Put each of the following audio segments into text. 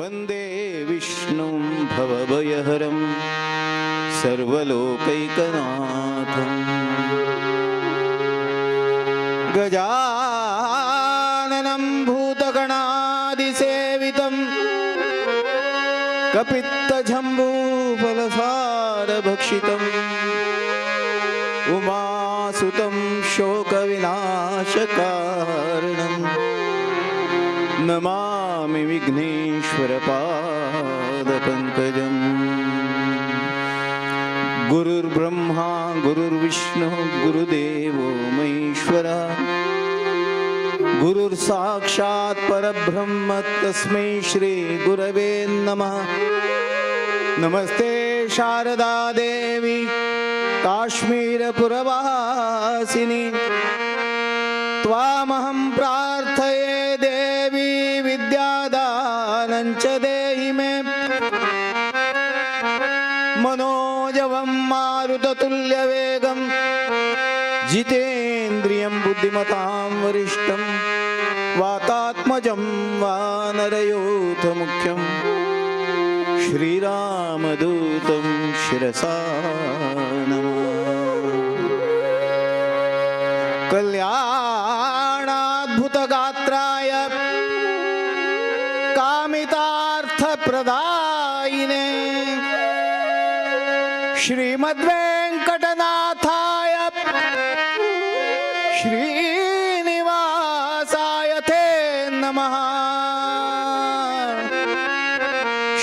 वंदे विष्णुं भवभयहरं सर्वलोकैकनाथम् गजाननं भूतगणादिसेवितं कपित्तजम्बूफलसारभक्षितम् उमासुतं शोकविनाशकारणम् नमामि विघ्नेश्वरपादपङ्कजम्। गुरुर्ब्रह्मा गुरुर्विष्णुः गुरुदेवो महेश्वरः गुरुर्साक्षात् परब्रह्म तस्मै श्री गुरवे नमः। नमस्ते शारदा देवी काश्मीरपुरवासिनी त्वामहं प्रार्थये देवी विद्यादानं च देहि मे। मनोजवं मारुततुल्यवेगं जितेन्द्रियं बुद्धिमतां वरिष्ठं वातात्मजं वानरयूथमुख्यं श्रीरामदूतं शिरसा नमामि। कल्याणाद्भुतगात्राय कामितार्थप्रदायिने श्रीमद्वेङ्कटनाथाय श्रीनिवासाय ते नमः।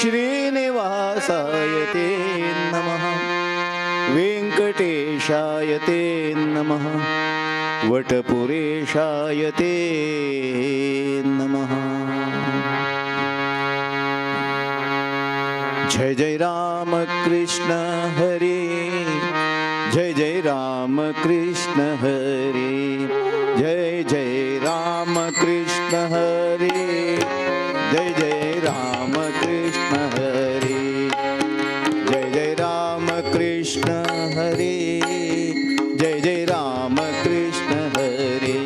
श्रीनिवासाय ते नमः। वेङ्कटेशाय ते नमः। वटपुरेशाय ते नमः। जय जय राम कृष्ण हरे जय जय राम कृष्ण हरे जय जय राम कृष्ण हरे जय जय राम कृष्ण हरे जय जय राम कृष्ण हरे जय जय राम कृष्ण हरे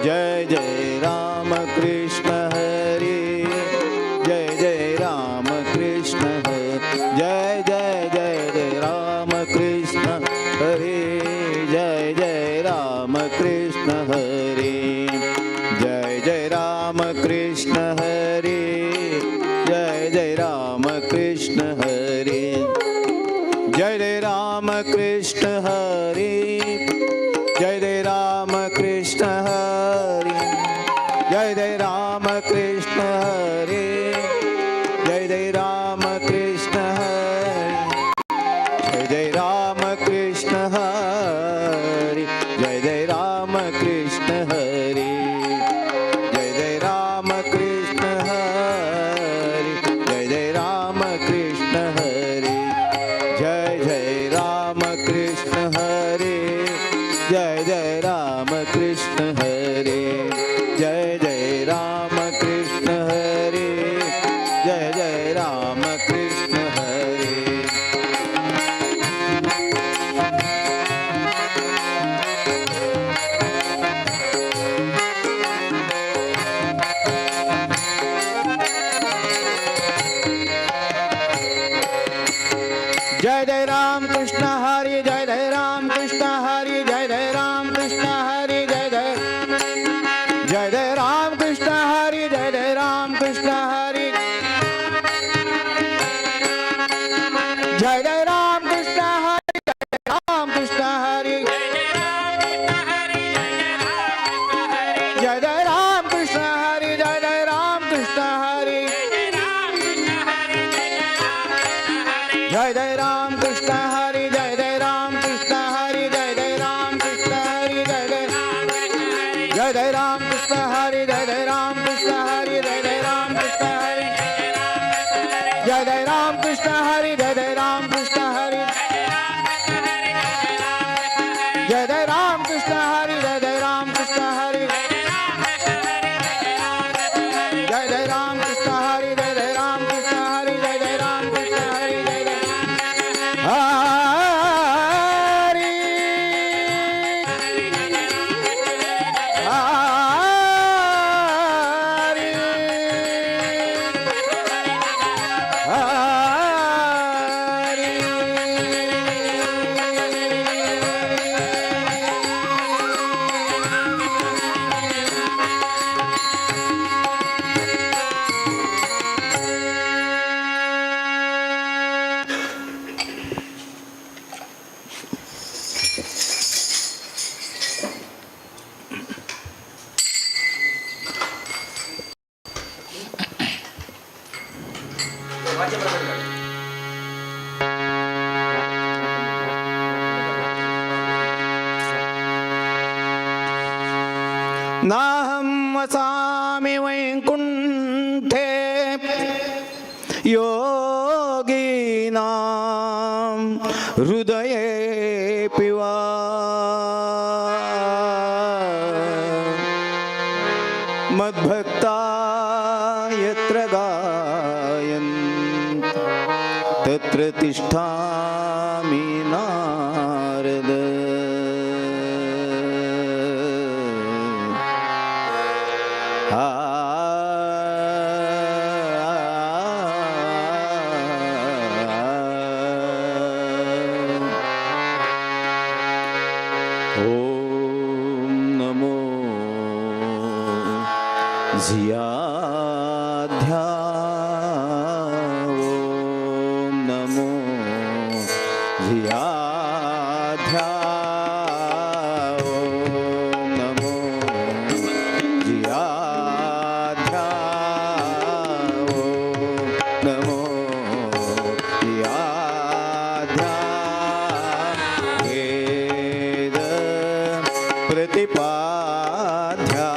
जय जय राम कृष्ण हरे जय जय राम कृष्ण जय जय जय जय राम कृष्ण हरे जय जय राम कृष्ण हरे जय जय राम कृष्ण हरे जय जय राम कृष्ण हरे जय जय राम कृष्ण हरे जय जय राम कृष्ण हरे जय जय राम कृष्ण हरे जय जय राम कृष्ण हरे जय जय राम कृष्ण हरे जय जय राम कृष्ण हरे जय जय राम कृष्ण हरे जय जय राम कृष्ण हरे जय जय राम कृष्ण हरे जय जय राम कृष्ण हरे जय जय राम कृष्ण हरे जय जय राम कृष्ण हरे। जय जय राम कृष्ण हरि जय जय राम कृष्ण हरि जय जय राम कृष्ण हरि जय जय जय जय राम कृष्ण हरि जय जय राम कृष्ण हरि जय जय राम कृष्ण हरि जय राम कृष्ण हरि जय जय राम कृष्ण हरि जय जय राम कृष्ण हरि जय जय राम कृष्ण हरि जय जय राम कृष्ण हरि जय जय राम कृष्ण हरि जय जय जय जय राम कृष्ण हरि जय जय राम कृष्ण हरि जय जय राम कृष्ण हरि जय जय राम कृष्ण हरि जय जय राम कृष्ण हरि जय जय राम कृष्ण हरि जय जय राम कृष्ण हरि जय जय राम कृष्ण हरि जय जय राम कृष्ण हरि जय जय राम कृष्ण हरि जय जय हरि नाहं वसामि वैकुण्ठे योगिनां हृदयेऽपि वा मद्भक्ता यत्र गायन्ति तत्र तिष्ठामि नारद। जियाध्या ओम नमो जियाध्या ओम नमो जियाध्या ओम नमो जियाध्या वेद प्रतिपाध्या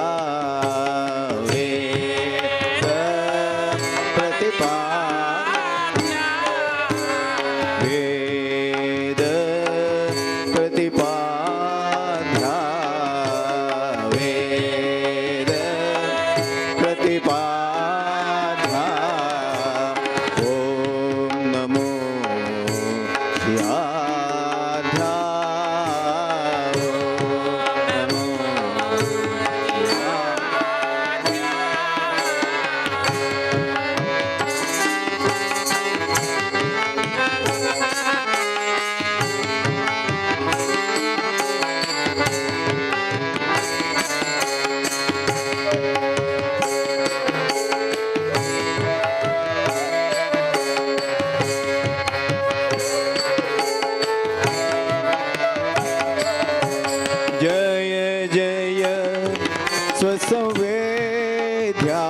स्वसंवेद्या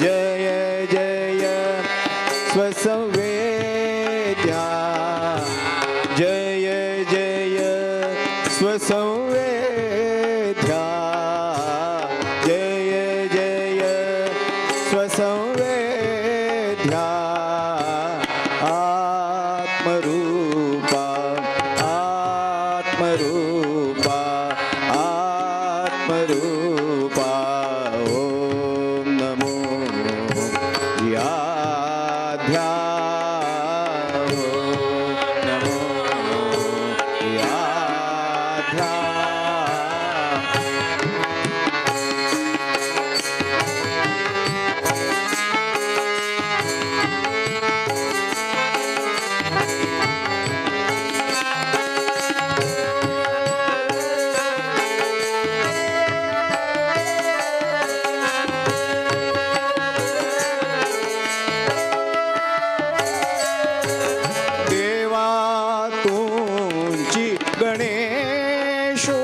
जय जय स्वसंवेद्या जय जय स्वसंवेद्या जय जय स्वसंवेद्या आत्मरूपा आत्मरूपा आत्मरूपा ओम नमो जियाध्या ओम नमो जियाध्या गणेशो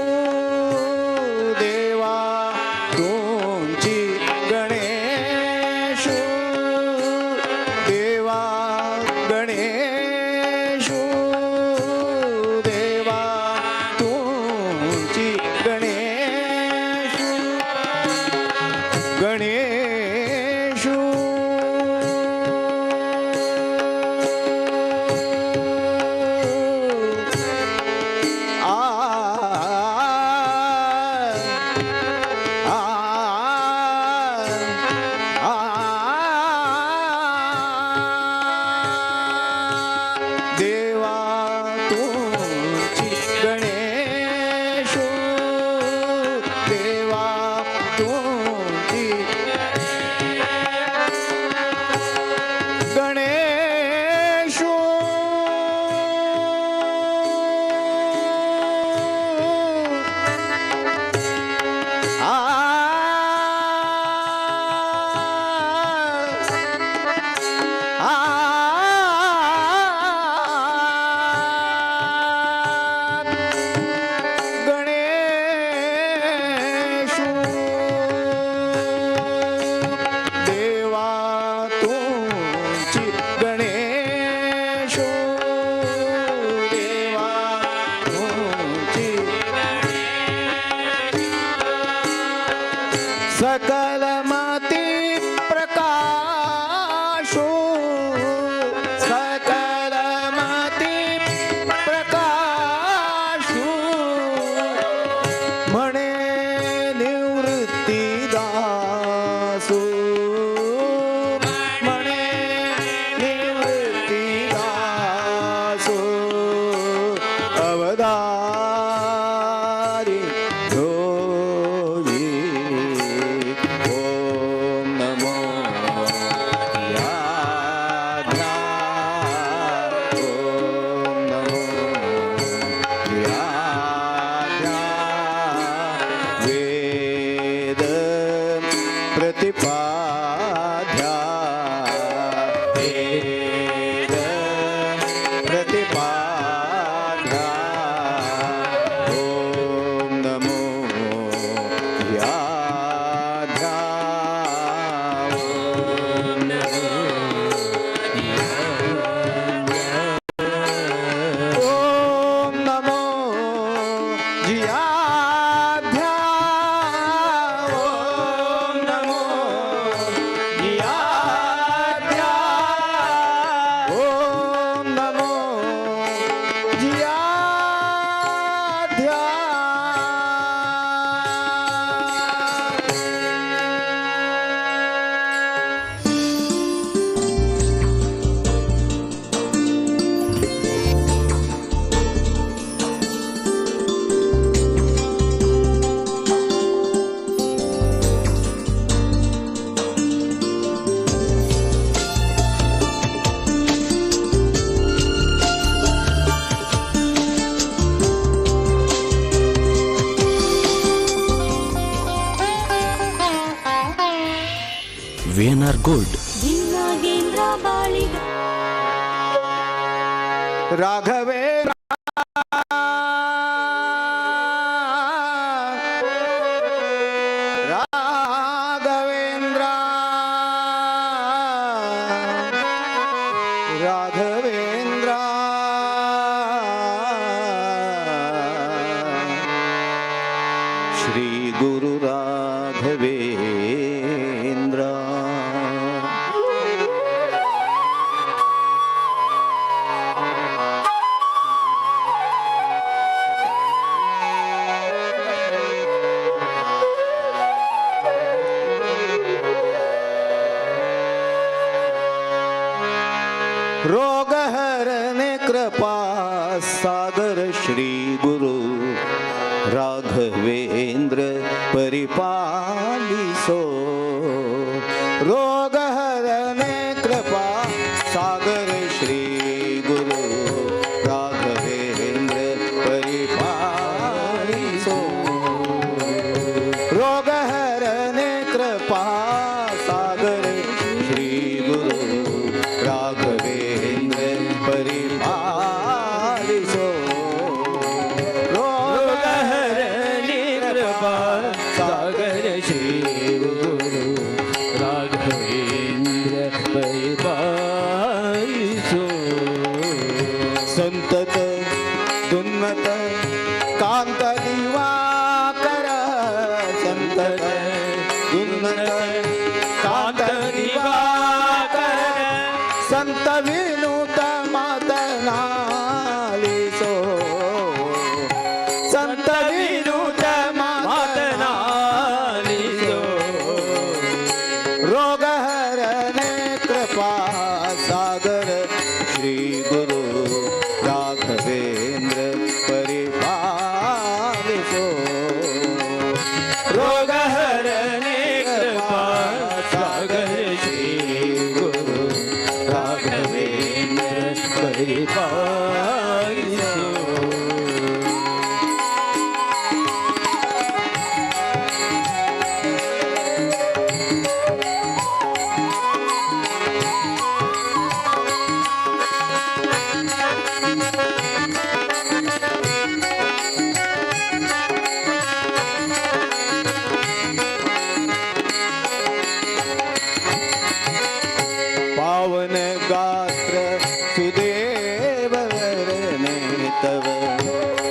देवा तुमची गणेशो देवा गणेशो देवा तुमची गणेशो गणेशो देवा तुमची गणेशो जियाध्या ओम नमो जियाध्या ओम नमो जियाध्या VNR Gold. राघवेंद्र राघवेंद्र राघवेंद्र श्री गुरु राघवेंद्र रोग हरने कृपा सागर श्री गुरु राघवेंद्र परिपालिसो रोग हरने कृपा सागर श्री गुरु राघवेंद्र परिपालिसो रोग हरने कृपा सागर श्री गुरु राघवेंद्र परिपालिसो रोग हरने कृपा सागर श्री गुरु राघवेंद्र परिपालिसो संतत दुन्नत कांत दिवाकर संतत दुन्नत कांत दिवाकर संत विनुत मातनालिसो संत विनुत मातनालिसो रोग हरने कृपा सागर श्री गुरु राघवेंद्र परिपालिसो रोग हरने कृपा सागर श्री गुरु राघवेंद्र परिपालिसो पावन गात्र सुदेव वरने तव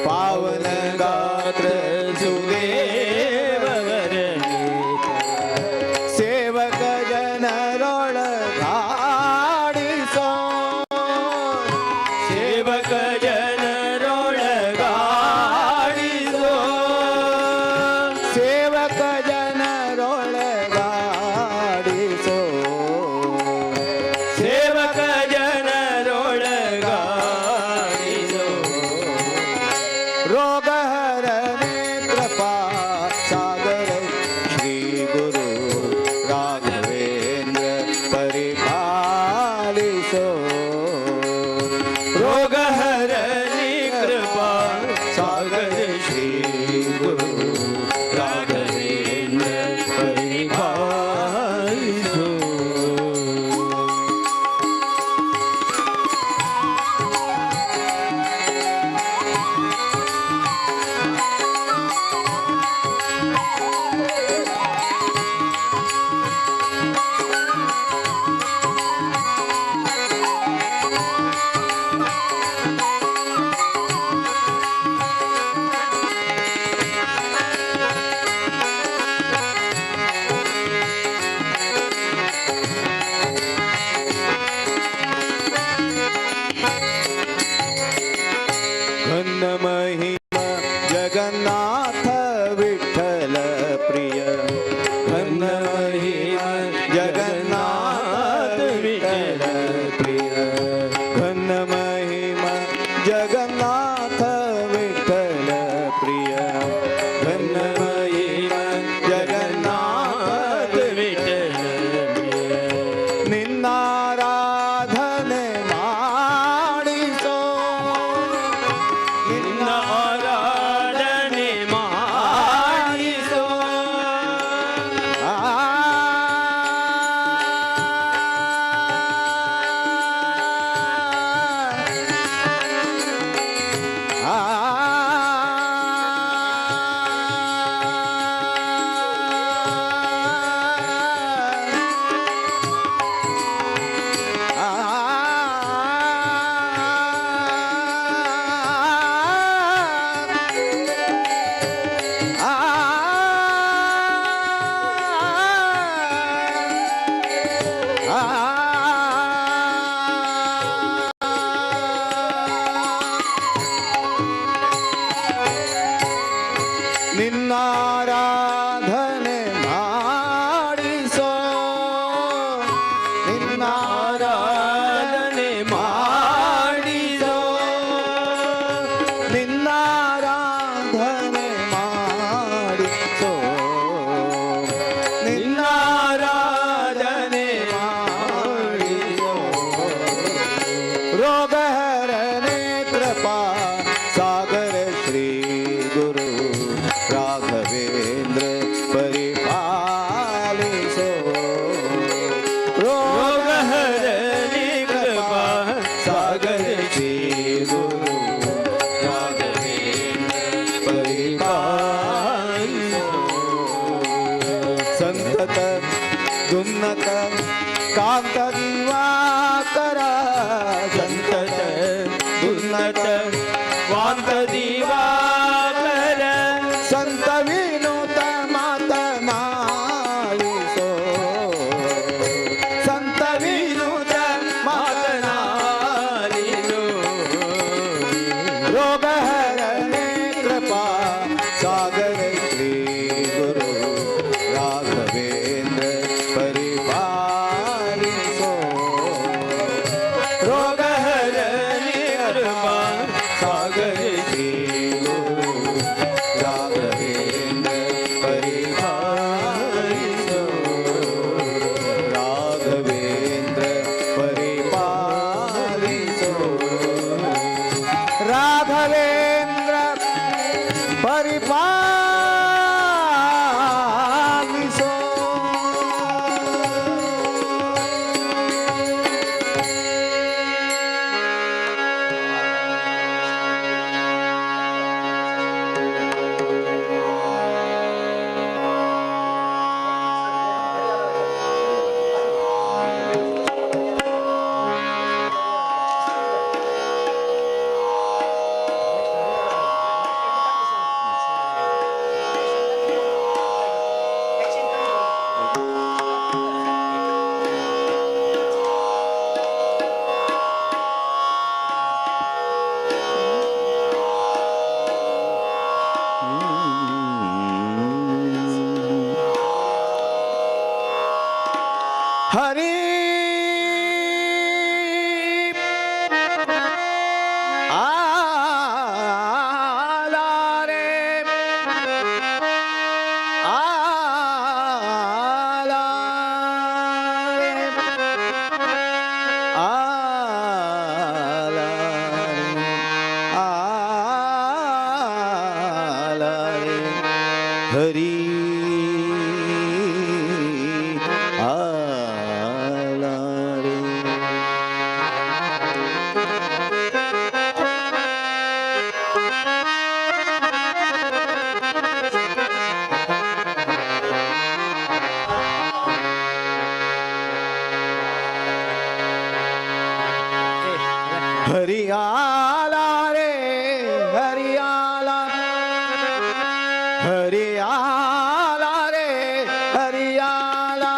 पावन गात्र सुदेव वरने सेवक जन रोळ गाडिसो सेवक जन रोळ गाडिसो सेवक जन रोळ गाडिसो सेवक जन रोळ गाडिसो रोग हरने कृपा सागर श्री गुरु राघवेंद्र परिपालिसो रोग हरने कृपा सागर श्री गुरु राघवेंद्र परिपालिसो जगन्नाथ विठ्ठल प्रिय घन महिमा जगन्नाथ विठ्ठल प्रिय घन महिमा जगन्नाथ विठ्ठल प्रिय घन महिमा जगन्नाथ विठ्ठल प्रिय निನ್ನಾರಾಧನೆ ಮಾಡಿಸೋ ನಿನ್ನಾರಾಧನೆ ಮಾಡಿಸೋ ನಿನ್ನಾರಾಧನೆ ಮಾಡಿಸೋ ನಿನ್ನಾರಾಧನೆ ಮಾಡಿಸೋ ನಿನ್ನಾರಾಧನೆ ಮಾಡಿಸೋ ನಿನ್ನಾರಾಧನೆ ಮಾಡಿಸೋ ರೋಗಹರನೆ ಕೃಪಾ ಸಾಗರ ಶ್ರೀ ಗುರು ರಾಘವೇಂದ್ರ ಪರಿಪಾಲಿಸೋ ರೋಗಹರನೆ ಕೃಪಾ ಸಾಗರ ಶ್ರೀ ಗುರು ರಾಘವೇಂದ್ರ ಪರಿಪಾಲಿಸೋ ಸಂತತ ದುನ್ನತ ಕಾಂತ ದಿವಾಕರ ಸಂತತ ದುನ್ನತ ಕಾಂತ ದಿವಾಕರ ಸಂತ ವಿನೂತ ಮಾತನಾಡಿಸೋ ಸಂತ ವಿನೂತ ಮಾತನಾಡಿಸೋ ರೋಗಹರನೆ ಕೃಪಾ ಸಾಗರ ಶ್ರೀ ಗುರು ರಾಘವೇಂದ್ರ ಪರಿಪಾಲಿಸೋ ರೋಗಹರನೆ ಕೃಪಾ ಸಾಗರ ಶ್ರೀ ಗುರು ರಾಘವೇಂದ್ರ ಪರಿಪಾಲಿಸೋ ರಾಘವೇಂದ್ರ ಪರಿಪಾಲಿಸೋ ರಾಘವೇಂದ್ರ ಪರಿಪಾಲಿಸೋ हरि आला रे आला रे आला रे हरि आला रे हरियाला रे हरियाला हरियाला रे हरियाला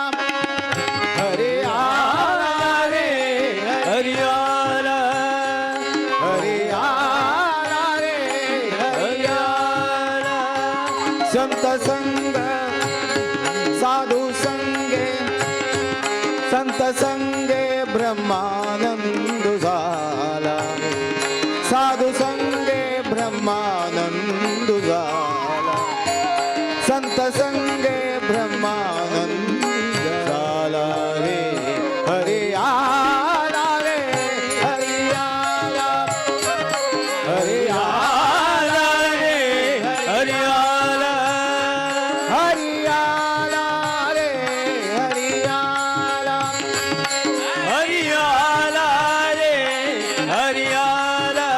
हरियाला रे हरियाला हरियाला रे हरियाला संत संग साधू संगे संत संगे ब्रह्मानंद झाला साधू संगे ब्रह्मानंद झाला संत संगे ब्रह्मानंद झाला रे हरी आला रे हरी आला हरी आला रे हरी आला हरी आला रे हरी आला हरी आला रे हरी आला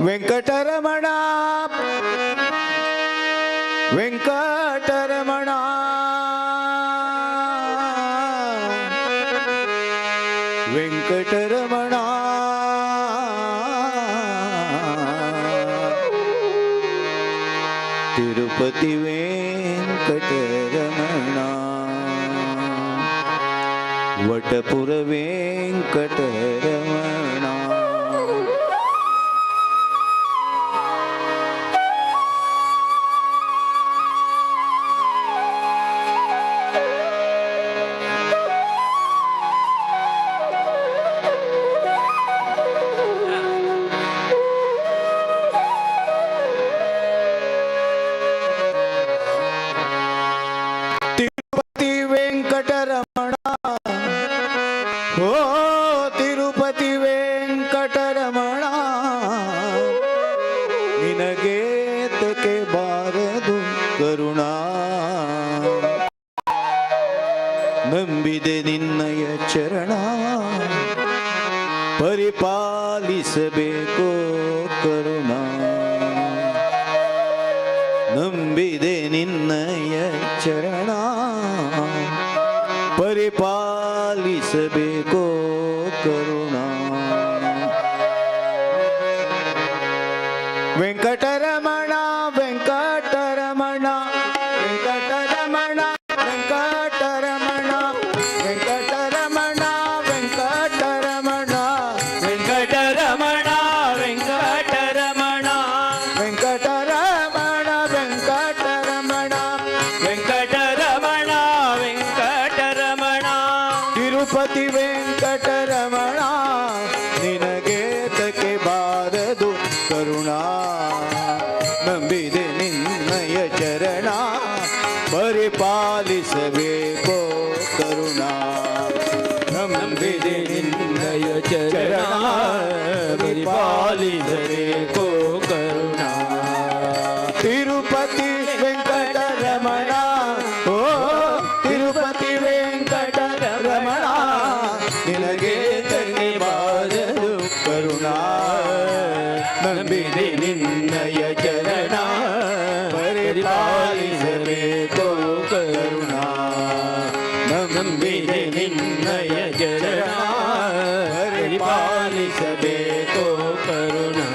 वेंकटरमणा वेंकटरमणा वेंकटरमणा तिरुपति वेंकटरमणा वटपुर वेंकटरमणा तिरुपति वेंकटरमणा हो ಪರಿಪಾಲಿಸಬೇಕು ಕರುಣಾ ನಂಬಿದೆ ನಿನ್ನಯ ಚರಣ ಪರಿಪಾಲಿಸಬೇಕು ಕರುಣಾ ವೆಂಕಟರಮಣ ವೆಂಕಟರಮಣ ವೆಂಕಟರಮಣ ವೆಂಕಟರಮಣ ವೆಂಕಟರಮಣ ವೆಂಕಟರಮಣ ವೆಂಕಟರಮಣ ವೆಂಕಟರಮಣ ವೆಂಕಟರಮಣ ವೆಂಕಟರಮಣ ವೆಂಕಟರಮಣ ವೆಂಕಟರಮಣ ತಿರುಪತಿ ವೆಂಕಟರಮಣ ನಿನಗೆ ತಕ್ಕೆ ಬಾರದು ಕರುಣಾ ನಂಬಿದೆ ನಿನ್ನಯ ಚರಣ ಪರಿಪಾಲಿಸಬೇಕೋ ಕರುಣಾ ನಂಬಿದೆ ನಿನ್ನಯ ಚರಣ ಪರಿಪಾಲಿಸಬೇಕೋ ಕರುಣಾ ತಿರುಪತಿ ವೆಂಕಟರಮಣ ಓ ತಿರುಪತಿ ವೆಂಕಟರಮಣ ನಿನಗೆ ತನ್ನಿ ಬಾರದು ಕರುಣಾ ನಂಬಿದೆ ನಿನ್ನಯ ಚರಣ ಪರಿಪಾಲಿಸಬೇಕೋ ಕರುಣಾ ನಂಬಿದೆ ನಿನ್ನಯ ಚರಣ ಪರಿಪಾಲಿಸಬೇಕೋ ಕರುಣಾ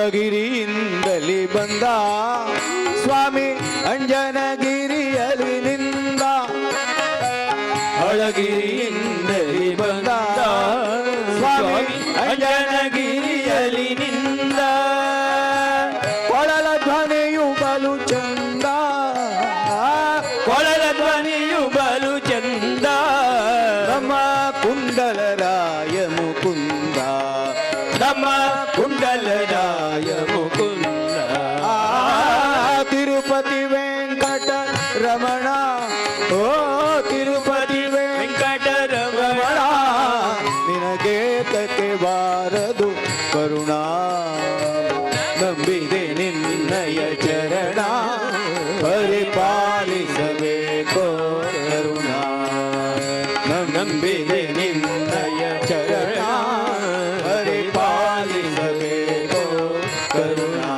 ಅಳಗಿರಿಯಿಂದಲಿ ಬಂದ ಸ್ವಾಮಿ ಅಂಜನಗಿರಿಯಲಿ ನಿಂದ ಅಳಗಿರಿಯಿಂದಲಿ ಬಂದ ಸ್ವಾಮಿ ಅಂಜನಗಿರಿಯಲಿ ನಿಂದ ಕೊಳಲ ಧ್ವನಿಯು ಬಲು ಚಂದ ಕೊಳಲ ಧ್ವನಿಯು ಬಲು ಚಂದ ನಮ್ಮ ಕುಂಡಲರಾಯ ಮುಕುಂದ ನಮ್ಮ ಕುಂಡಲರಾಯ ಮುಕುಂದ ತಿರುಪತಿ ವೆಂಕಟ ರಮಣ ಓ ತಿರುಪತಿ ವೆಂಕಟರಮಣ ನಿನಗೆ ತಕ್ಕೆ ಬಾರದು ಕರುಣಾ ನಂಬಿದೆ ನಿನ್ನಯ ಚರಣ ಪರಿಪಾಲಿಸಬೇಕೋ ಕರುಣಾ ನಂಬಿದೆ ನಿನ್ನಯ ಚರಣ ಪರಿಪಾಲಿಸಬೇಕೋ ಕರುಣಾ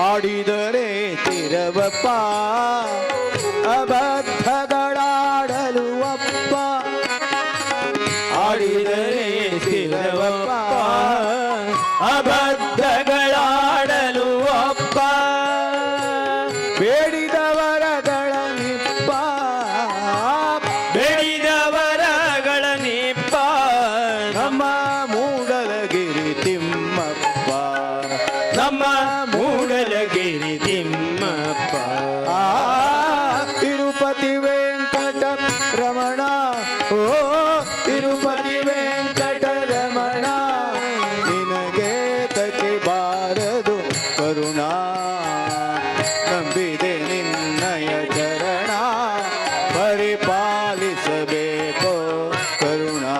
ಆಡಿದರೆ ತಿರವಪ್ಪ ಅಬದ್ಧಗಳಾಡಲು ಅಪ್ಪ ಆಡಿದರೆ ತಿರವಪ್ಪ ಅಬದ್ಧಗಳಾಡಲು ಅಪ್ಪ ಬೇಡಿದವರಗಳ ನಿಪ್ಪ ಬೆಳೆದವರಗಳ ನಿಪ್ಪ ನಮ್ಮ ಮೂಡಲಗಿರಿ ತಿಮ್ಮಪ್ಪ ನಮ್ಮ ಮೂಡಲಗಿರಿ ತಿಮ್ಮಪ್ಪ ತಿರುಪತಿ ವೆಂಕಟ ರಮಣ ಓ ತಿರುಪತಿ ವೆಂಕಟ ರಮಣ ನಿನಗೆ ತಕ್ಕೆ ಬಾರದು ಕರುಣಾ ನಂಬಿದೆ ನಿನ್ನಯ ಚರಣ ಪರಿಪಾಲಿಸಬೇಕೋ ಕರುಣಾ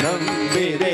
ನಂಬಿದೆ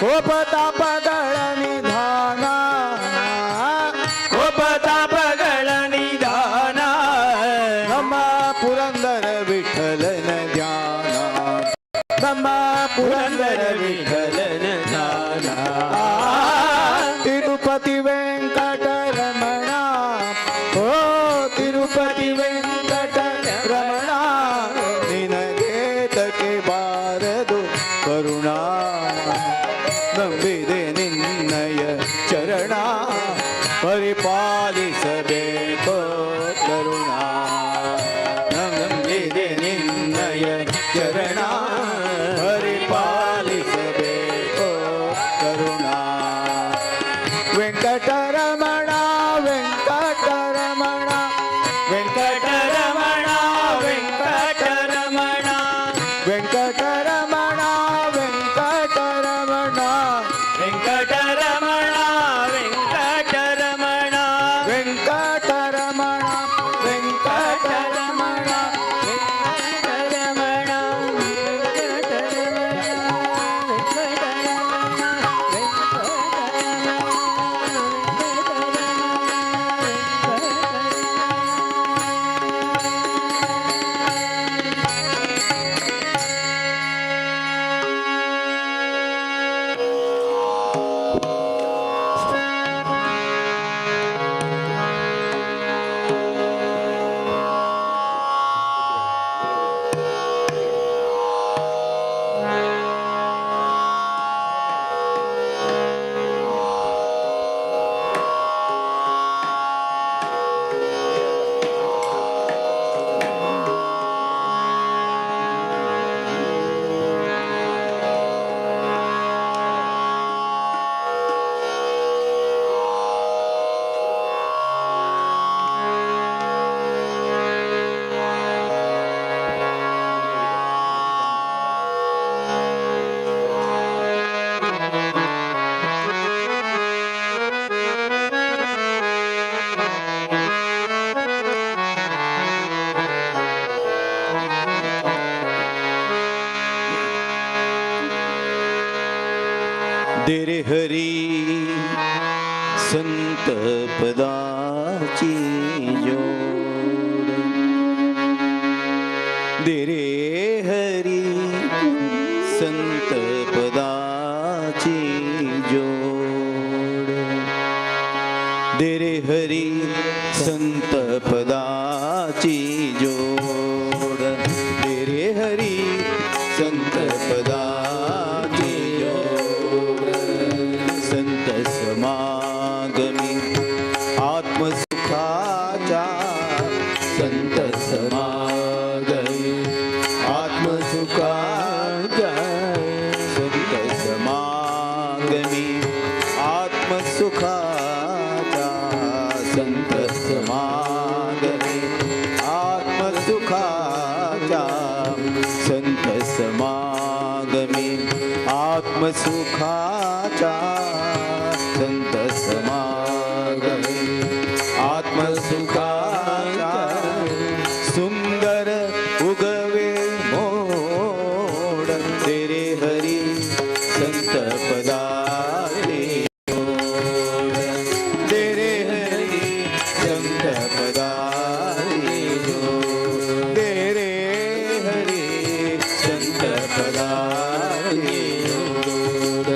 खूप ताप गळ निधाना खूप तापगळ निधाना नमा पुरंदर विठ्ठल न ध्याना नमा पुरंदर विठ्ठल विठ्ठल ध्याना तिरुपती वेंकट रमणा हो तिरुपती वेंकट रमणा निनगेत के बारदो करुणा ನಂಬಿದೆ ನಿನ್ನಯ ಚರಣ ಪರಿಪಾಲಿಸಬೇಕೋ ಕರುಣಾ ನಂಬಿದೆ ನಿನ್ನಯ ಚರಣ ಪರಿಪಾಲಿಸಬೇಕೋ ಕರುಣಾ ವೆಂಕಟರಮಣ ವೆಂಕಟರಮಣ ವೆಂಕಟರಮಣ ವೆಂಕಟರಮಣ ವೆಂಕಟರಮಣ ವೆಂಕಟರಮಣ ವೆಂಕಟರಮಣ ವೆಂಕಟರಮಣ ವೆಂಕಟರಮಣ ವೆಂಕಟರಮಣ दे रे हरी संत पदाची जोड दे रे हरी संत पदाची जोड दे रे हरी संत पदाची जोड दे रे हरी संत पदाची जोड संत समागमी आत्मसुखाच्या संत समागमी आत्मसुखाच्या संत समागमी आत्मसुखाच्या संत समागमी आत्मसुखाच्या संत समागमी आत्मसुखाच्या संत समागमी आत्मसुखाच्या सुंदर उगवे मोड तेरे हरी संत पदारी जोड तेरे हरी संत पदारी जोड तेरे हरी संत पदारी जोड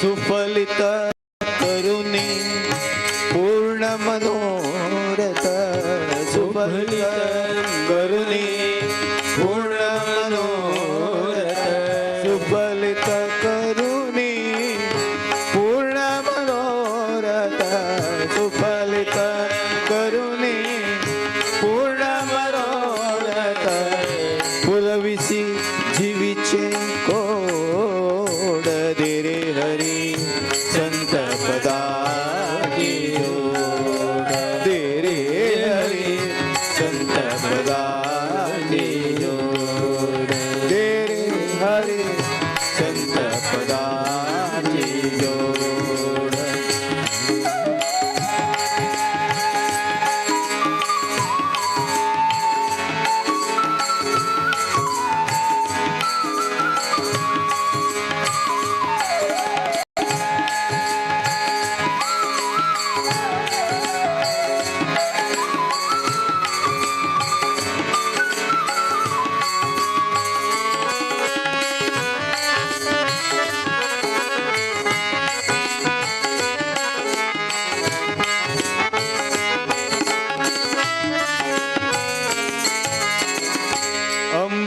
सुफलित करुणी पूर्ण मनोरथ सुफलित करुणी पूर्ण मनोरथ सुफलित करुणी पूर्ण मनोरथ सुफलित करुणी पूर्ण मनोरथ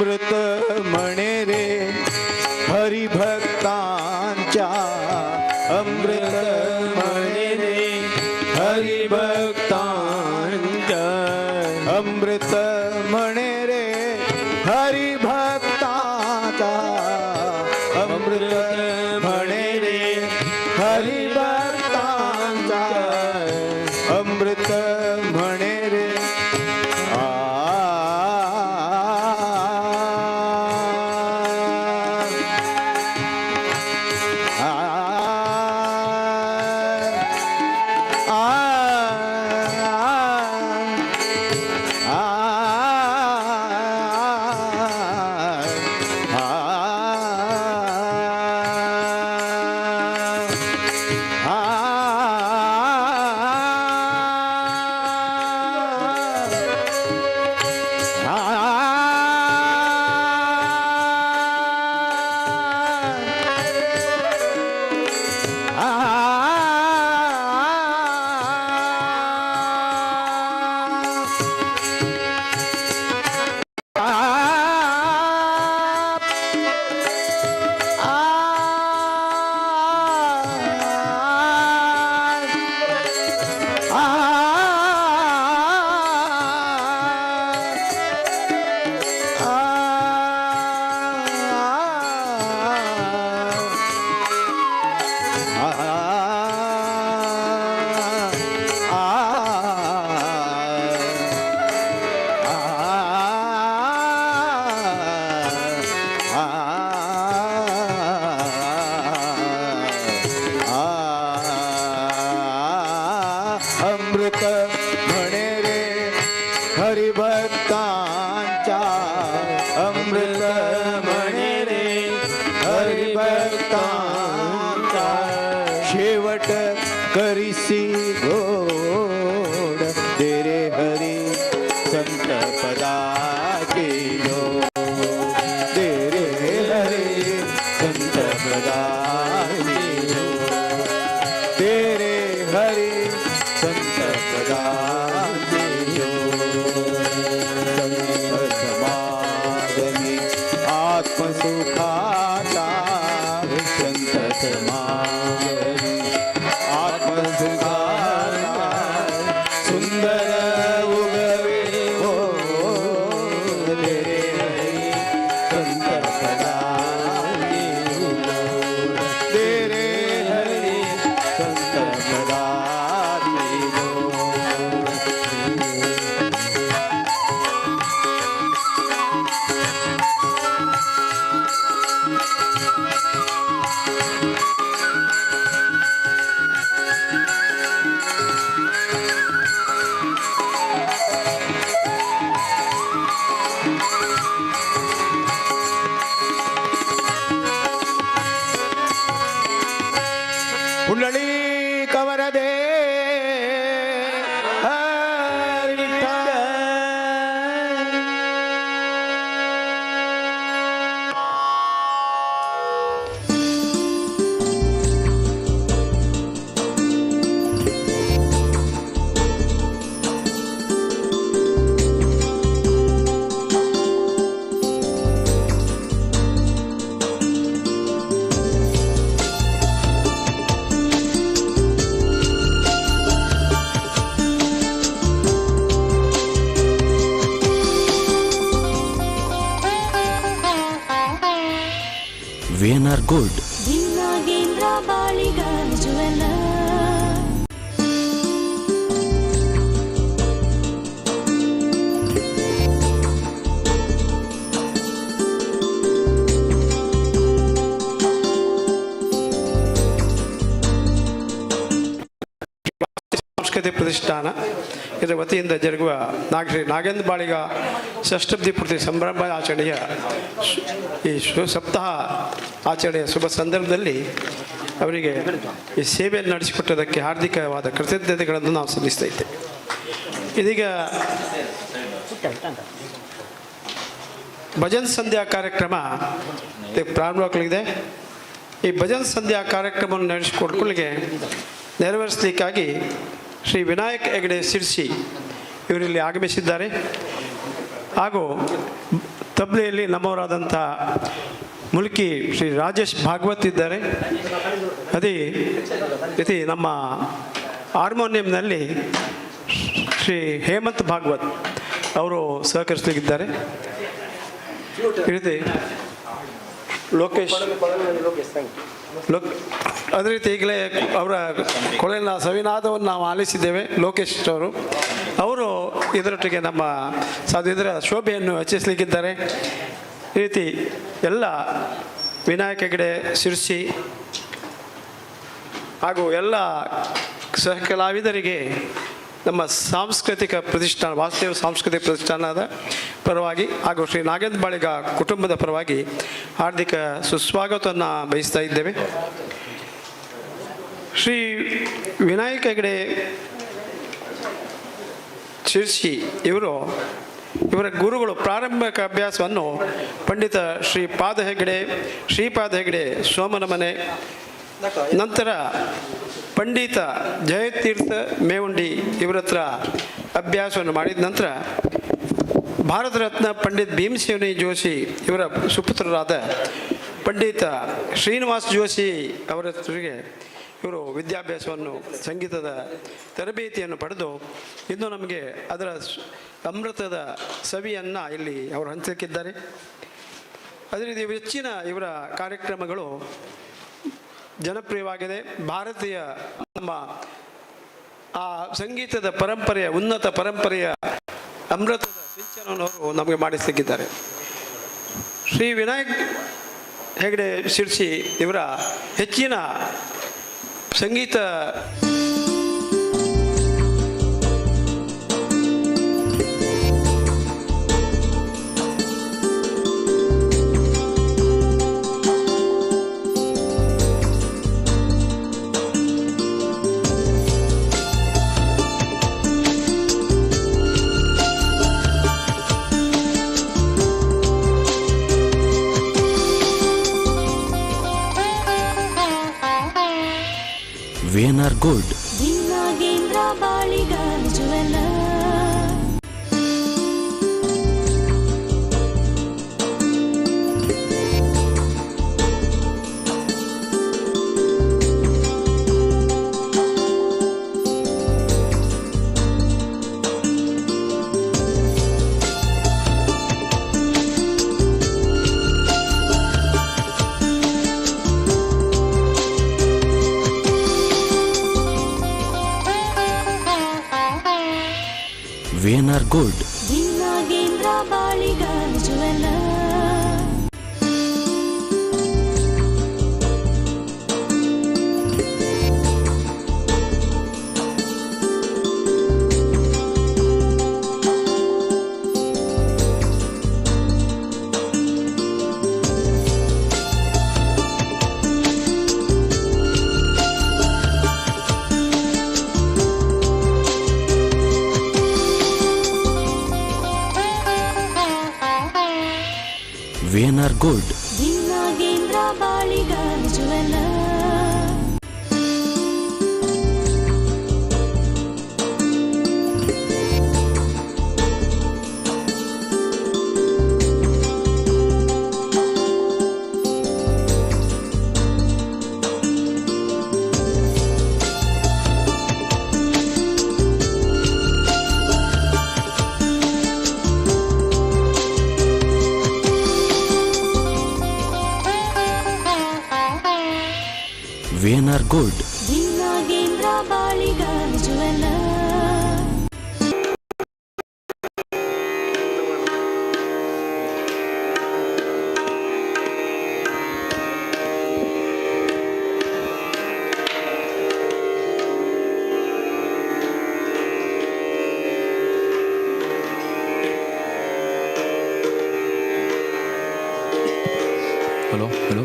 अमृत म्हणे रे हरिभक्तांच्या अमृत म्हणे रे हरिभक्तांच्या अमृत म्हणे रे हरिभक्तांचा अमृत म्हणे रे हरिभक्तांचा अमृत म्हणे रे अमृत म्हणे रे हरिभक्तांच्या अमृत म्हणे रे हरिभक्तांचा शेवट करिसी गोड तेरे हरी संत पदाची तेरे हरी संत पदाची तेरे हरी संत पदाची समागमी आत्मसुखाचा संत समागमी आत्मसुखाचा सुंदर उगवे हो तेरे हरी संत पदाची तेरे हरी संत पदाची पुंडली कवर दे हरी VNR Gold. ಭಿನ್ನಾಗೇಂದ್ರ ಬಾಳಿಗ ಜ್ವಲ ಸಂಸ್ಕೃತಿ ಪ್ರತಿಷ್ಠಾನ ಇದರ ವತಿಯಿಂದ ಜರುಗುವ ಶ್ರೀ ನಾಗೇಂದ್ರ ಬಾಳಿಗ ಷಷ್ಠಬ್ದಿ ಪೂರ್ತಿ ಸಂಭ್ರಮ ಆಚರಣೆಯ ಈ ಸಪ್ತಾಹ ಆಚರಣೆಯ ಶುಭ ಸಂದರ್ಭದಲ್ಲಿ ಅವರಿಗೆ ಈ ಸೇವೆಯನ್ನು ನಡೆಸಿಕೊಟ್ಟದಕ್ಕೆ ಹಾರ್ದಿಕವಾದ ಕೃತಜ್ಞತೆಗಳನ್ನು ನಾವು ಸಲ್ಲಿಸ್ತಾ ಇದ್ದೇವೆ. ಇದೀಗ ಭಜನ್ ಸಂಧ್ಯಾ ಕಾರ್ಯಕ್ರಮ ಪ್ರಾರಂಭವಾಗಲಿದೆ. ಈ ಭಜನ್ ಸಂಧ್ಯಾ ಕಾರ್ಯಕ್ರಮವನ್ನು ನಡೆಸಿಕೊಡ್ಕೊಳ್ಳಿಕ್ಕೆ ನೆರವೇರಿಸಲಿಕ್ಕಾಗಿ ಶ್ರೀ ವಿನಾಯಕ್ ಹೆಗಡೆ ಸಿರ್ಸಿ ಇವರಲ್ಲಿ ಆಗಮಿಸಿದ್ದಾರೆ. ಹಾಗೂ ತಬ್ಲೆಯಲ್ಲಿ ನಮ್ಮವರಾದಂಥ ಮುಲ್ಕಿ ಶ್ರೀ ರಾಜೇಶ್ ಭಾಗವತ್ ಇದ್ದಾರೆ. ಅದೇ ರೀತಿ ನಮ್ಮ ಹಾರ್ಮೋನಿಯಂನಲ್ಲಿ ಶ್ರೀ ಹೇಮಂತ್ ಭಾಗವತ್ ಅವರು ಸಹಕರಿಸಲಿದ್ದಾರೆ. ಈ ರೀತಿ ಲೋಕೇಶ್ ಅದೇ ರೀತಿ ಈಗಲೇ ಅವರ ಕೊಳೆಯ ಸವಿನಾದವನ್ನು ನಾವು ಆಲಿಸಿದ್ದೇವೆ. ಲೋಕೇಶ್ ಅವರು ಇದರೊಟ್ಟಿಗೆ ನಮ್ಮ ಇದರ ಶೋಭೆಯನ್ನು ಹೆಚ್ಚಿಸಲಿಕ್ಕಿದ್ದಾರೆ. ಈ ರೀತಿ ಎಲ್ಲ ವಿನಾಯಕ ಹೆಗಡೆ ಶಿರ್ಸಿ ಹಾಗೂ ಎಲ್ಲ ಸಹ ಕಲಾವಿದರಿಗೆ ನಮ್ಮ ಸಾಂಸ್ಕೃತಿಕ ಪ್ರತಿಷ್ಠಾನ ವಾಸುದೇವ ಸಾಂಸ್ಕೃತಿಕ ಪ್ರತಿಷ್ಠಾನದ ಪರವಾಗಿ ಹಾಗೂ ಶ್ರೀ ನಾಗೇಂದ್ರ ಬಾಳಿಗ ಕುಟುಂಬದ ಪರವಾಗಿ ಹಾರ್ದಿಕ ಸುಸ್ವಾಗತವನ್ನು ಬಯಸ್ತಾ ಇದ್ದೇವೆ. ಶ್ರೀ ವಿನಾಯಕ ಹೆಗಡೆ ಶಿರ್ಸಿ ಇವರ ಗುರುಗಳು ಪ್ರಾರಂಭಿಕ ಅಭ್ಯಾಸವನ್ನು ಪಂಡಿತ ಶ್ರೀಪಾದ ಹೆಗಡೆ ಸೋಮನ ಮನೆ, ನಂತರ ಪಂಡಿತ ಜಯತೀರ್ಥ ಮೇವುಂಡಿ ಇವರ ಹತ್ರ ಅಭ್ಯಾಸವನ್ನು ಮಾಡಿದ ನಂತರ ಭಾರತ ರತ್ನ ಪಂಡಿತ್ ಭೀಮಸೇನಿ ಜೋಶಿ ಇವರ ಸುಪುತ್ರರಾದ ಪಂಡಿತ ಶ್ರೀನಿವಾಸ್ ಜೋಶಿ ಅವರ ಹತ್ತಿಗೆ ಇವರು ವಿದ್ಯಾಭ್ಯಾಸವನ್ನು ಸಂಗೀತದ ತರಬೇತಿಯನ್ನು ಪಡೆದು ಇಂದು ನಮಗೆ ಅದರ ಅಮೃತದ ಸವಿಯನ್ನು ಇಲ್ಲಿ ಅವರು ಹಂಚಲಿಕ್ಕಿದ್ದಾರೆ. ಅದೇ ರೀತಿ ಹೆಚ್ಚಿನ ಇವರ ಕಾರ್ಯಕ್ರಮಗಳು ಜನಪ್ರಿಯವಾಗಿದೆ. ಭಾರತೀಯ ನಮ್ಮ ಆ ಸಂಗೀತದ ಪರಂಪರೆಯ ಉನ್ನತ ಪರಂಪರೆಯ ಅಮೃತದ ಸಿಂಚನವನ್ನು ಅವರು ನಮಗೆ ಮಾಡಿಸಲಿಕ್ಕಿದ್ದಾರೆ. ಶ್ರೀ ವಿನಾಯಕ್ ಹೆಗಡೆ ಶಿರ್ಸಿ ಇವರ ಹೆಚ್ಚಿನ ಸಂಗೀತ VNR Gold. Nagendra Baliga ಜುವೆಲ್ಲ VNR Gold. Nagendra Baliga ಜುವೆಲ್ಲ VNR Gold. Nagendra Baliga ಜುವೆಲ್ಲ VNR Gold. Nagendra Baliga ಜುವೆಲ್ಲ Hello.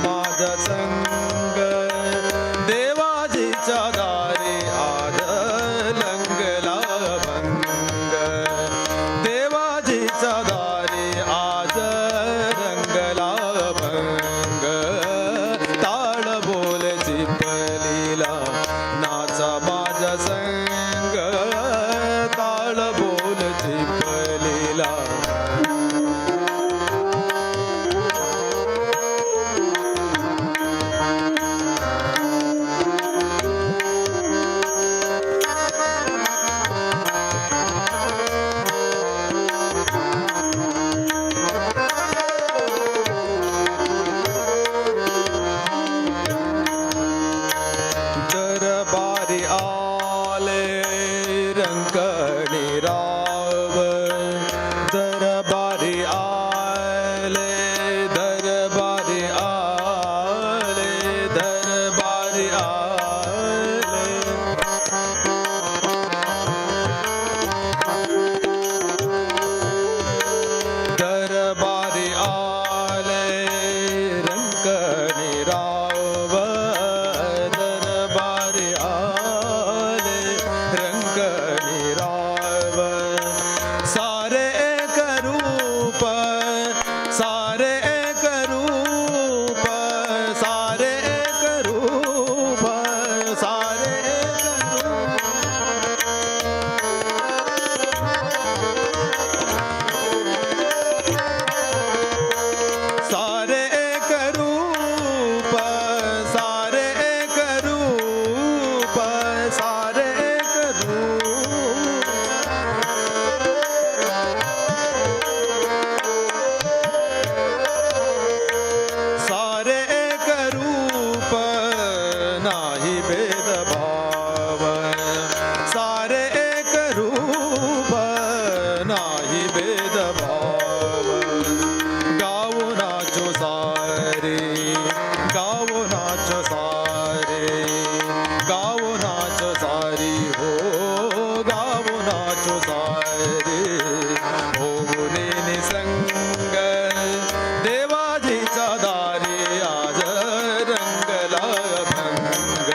माझा संग देवाजीच्या नाही भेदभाव सारे एक रूप नाही भेदभाव गावो नाचो सारे गावो नाचो सारे गावो नाचो सारी हो गावो नाचो सारे होऊने निसंग देवाजीचा दारी आज रंगला भंग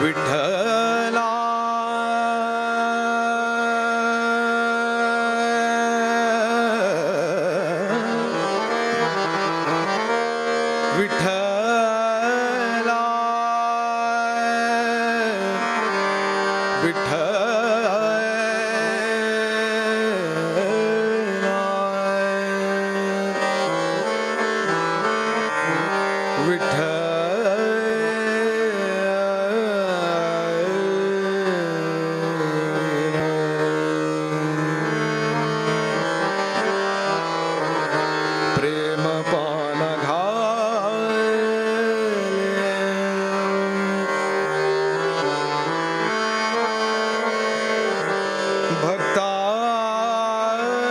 विठ्ठला विठ्ठला प्रेम पान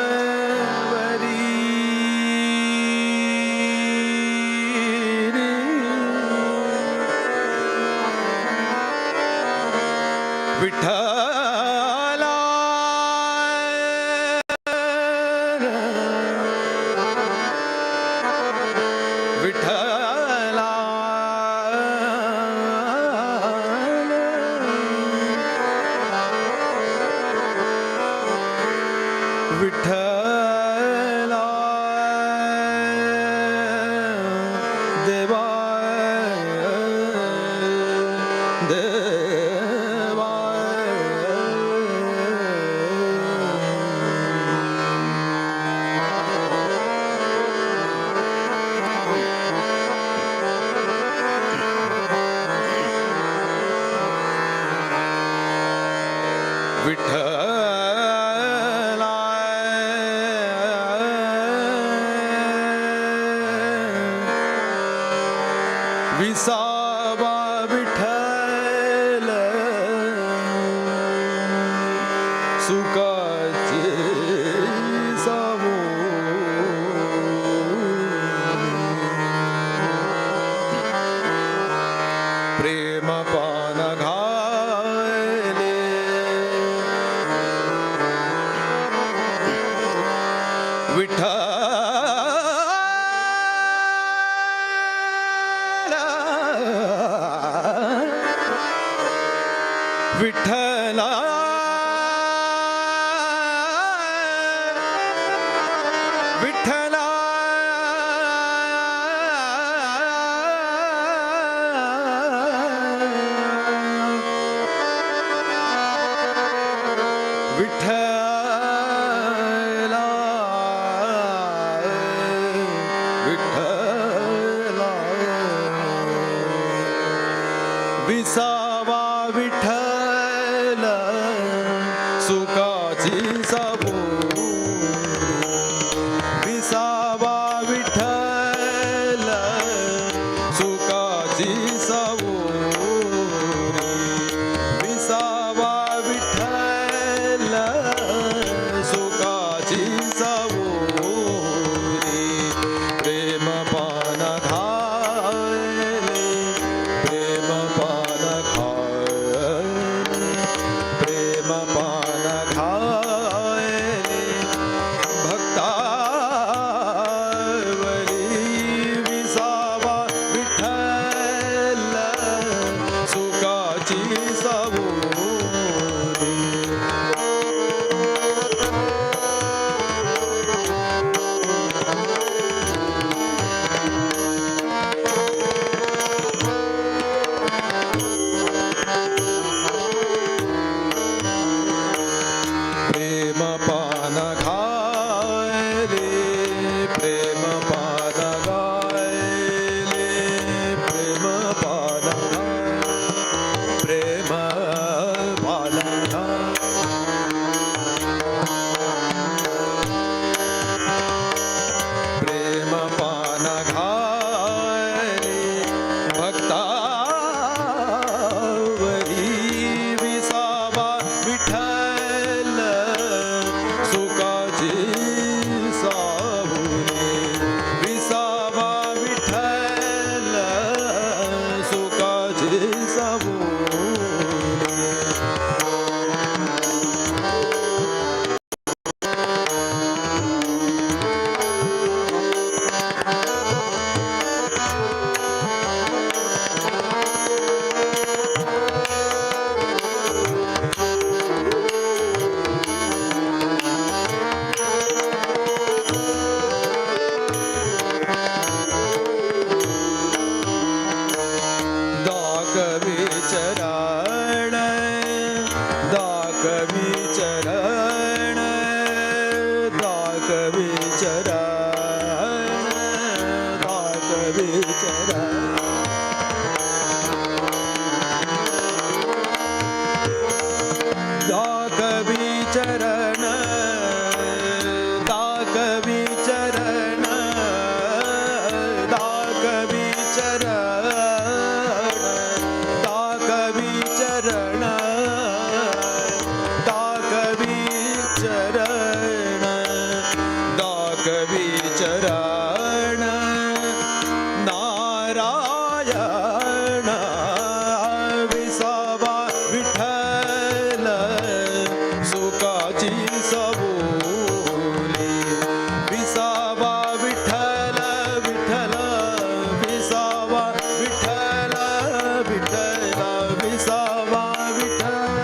भक्तावरी विठ्ठला विठ्ठला विठ्ठला देवा देवा विठ्ठला विसावा विठ्ठल सुखाचे सामो प्रेम पान घाले विठ्ठला विठ्ठला विठ्ठला विठ्ठला विसावा विठ्ठल सुखाची साबू विसावा विठ्ठल सुखाची साबू विसावा विठ्ठल सुखाची साबू प्रेम पान घाले प्रेम पान घाले प्रेम पान घाले विसावा विठ्ठल सुखाची सबोली विसावा विठ्ठल विठ्ठल विसावा विठ्ठल विठ्ठल विसावा विठ्ठल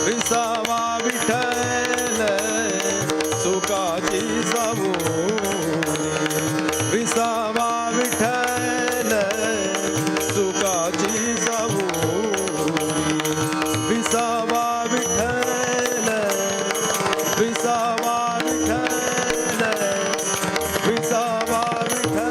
विसावा विठ्ठल सुखाची सावूनी विसावा विठ्ठल सुखाची सावूनी विसावा विठ्ठल विसावा विठ्ठल विसावा विठ्ठल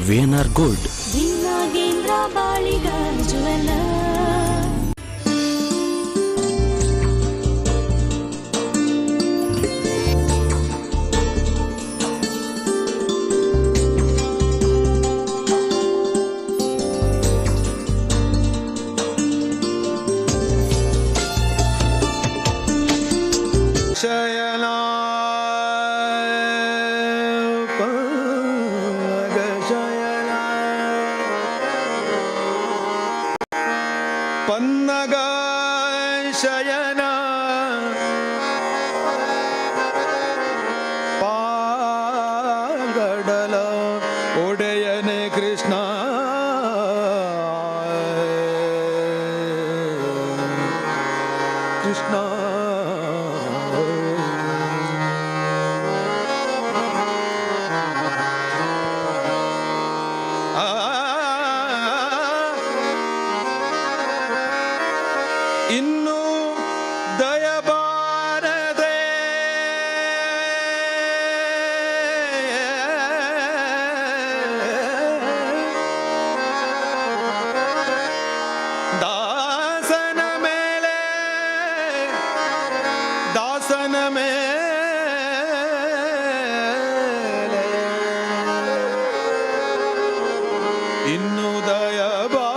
VNR Gold. ಭಿನ್ನಾಗೇಂದ್ರ ಬಾಳಿಗ ಜುವೆಲ್ಲ शयना पग शयना पन्नग शयना पागडल ओडेयने कृष्ण कृष्ण ಇನ್ನು ದಯಬಾರದೆ ದಾಸನ ಮೇಲೆ ದಾಸನ ಮೇಲೆ ಇನ್ನು ದಯಬಾರದೆ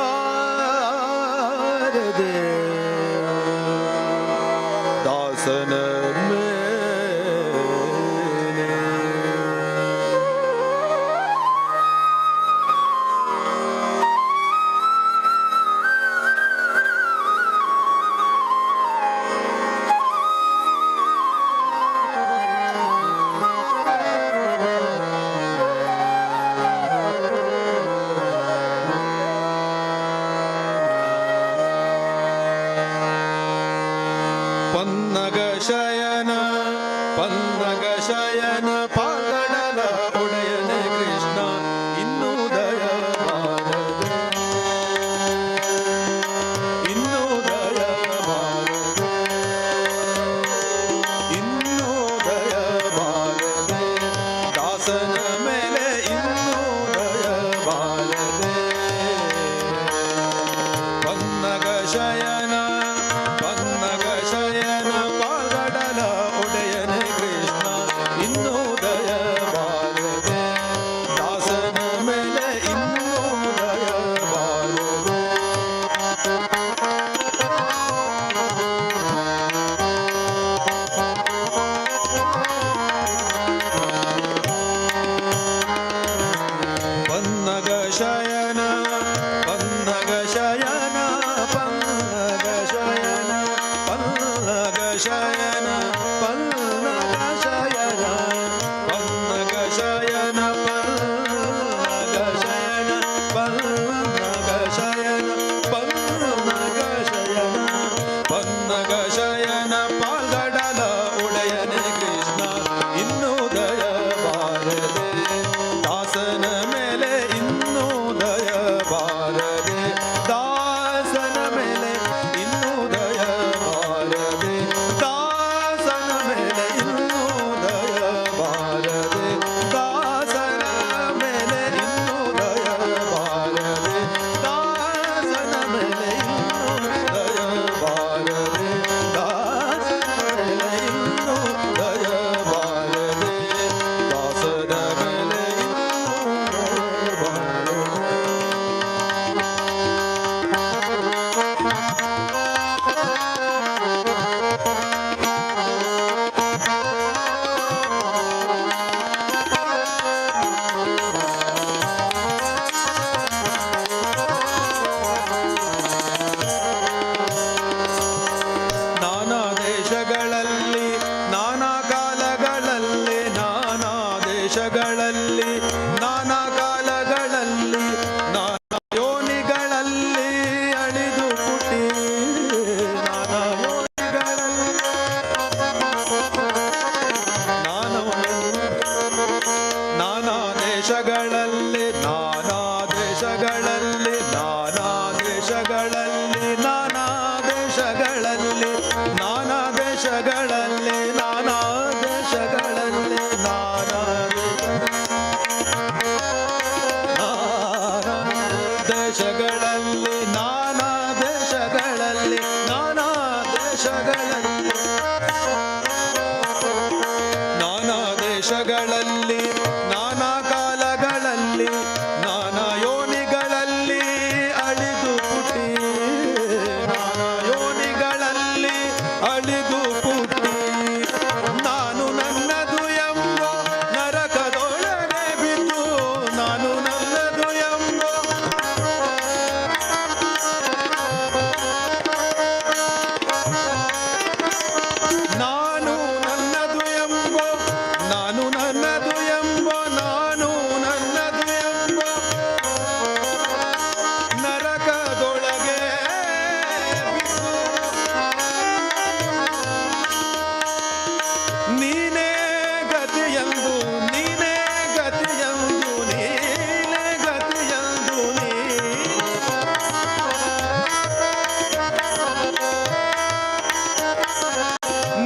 ದಾಸನ ಮೇಲೆ ಪನ್ನಗ ಶಯನ ಪನ್ನಗ ಶಯನ ಪಾಗಡಲ ಒಡೆಯನೆ ಕೃಷ್ಣ ಇನ್ನೂ ದಯಬಾರದೆ ಇನ್ನೂ ದಯಬಾರದೆ ಇನ್ನೂ ದಯಬಾರದೆ ದಾಸನ ಮೇಲೆ ಇನ್ನೂ ದಯಬಾರದೆ ಪನ್ನಗ ಶಯನ ಪನ್ನಗ ಶಯನ ಪಾಗಡಲ ಒಡೆಯನೆ ಕೃಷ್ಣ ಇನ್ನೂ ನಾನಾ ಕಾಲಗಳಲ್ಲಿ ನಾನಾ ಯೋನಿಗಳಲ್ಲಿ ಅಳಿದು ಪುಟಿ ನಾನಾ ಯೋನಿಗಳಲ್ಲಿ ನಾನಾ ದೇಶಗಳಲ್ಲಿ ನಾನಾ ದೇಶಗಳಲ್ಲಿ ನಾನಾ ದೇಶಗಳಲ್ಲಿ ನಾನಾ ದೇಶಗಳಲ್ಲಿ ನಾನಾ ದೇಶಗಳಲ್ಲಿ ನಾನಾ ದೇಶಗಳಲ್ಲಿ ನಾನಾ ದೇಶಗಳಲ್ಲಿ ನಾನಾ ದೇಶಗಳಲ್ಲಿ ನಾನಾ ದೇಶಗಳಲ್ಲಿ ನಾನಾ ದೇಶಗಳಲ್ಲಿ ನಾನಾ ಕಾಲಗಳಲ್ಲಿ ನಾನಾ ಯೋನಿಗಳಲ್ಲಿ ಅಳಿದು ಪುಟಿ ನಾನಾ ಯೋನಿಗಳಲ್ಲಿ ಅಳಿದು ಪುಟಿ ನಾನು ನನ್ನದು ಎಂಬ ನರಕದೊಳಗೆ ಬಿದ್ದು ನಾನು ನನ್ನದು ಎಂಬ ನಾನು ನನ್ನದು ಎಂಬ ನಾನು ನನ್ನದು ಎಂಬ ನಾನು ನನ್ನದು ಎಂಬ ನರಕದೊಳಗೆ ಬಿದ್ದು ನೀನೇ ಗತಿಯಂದು ನೀನೇ ಗತಿಯಂದು ನೀನೇ ಗತಿಯಂದು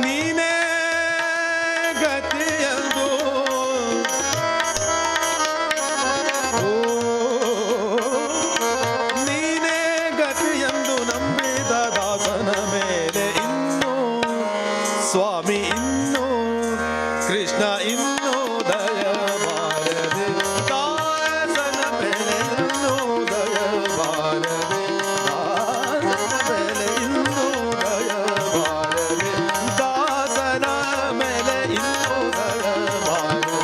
ನೀನೇ ಗತಿಯಂದು ನೀನೇ ಗತಿಯಂದು ನಂಬಿದ ದಾಸನ ಮೇಲೆ ಇನ್ನೂ ಸ್ವಾಮಿ ಇನ್ನೂ ಕೃಷ್ಣ ಇನ್ನೂ ದಯ ಬಾರದೆ ದಾಸನ ಮೇಲೆ ಇನ್ನೂ ದಯ ಬಾರದೆ ದಾಸನ ಮೇಲೆ ಇನ್ನೂ ದಯ ಬಾರದೆ ದಾಸನ ಮೇಲೆ ಇನ್ನೂ ದಯ ಬಾರದೆ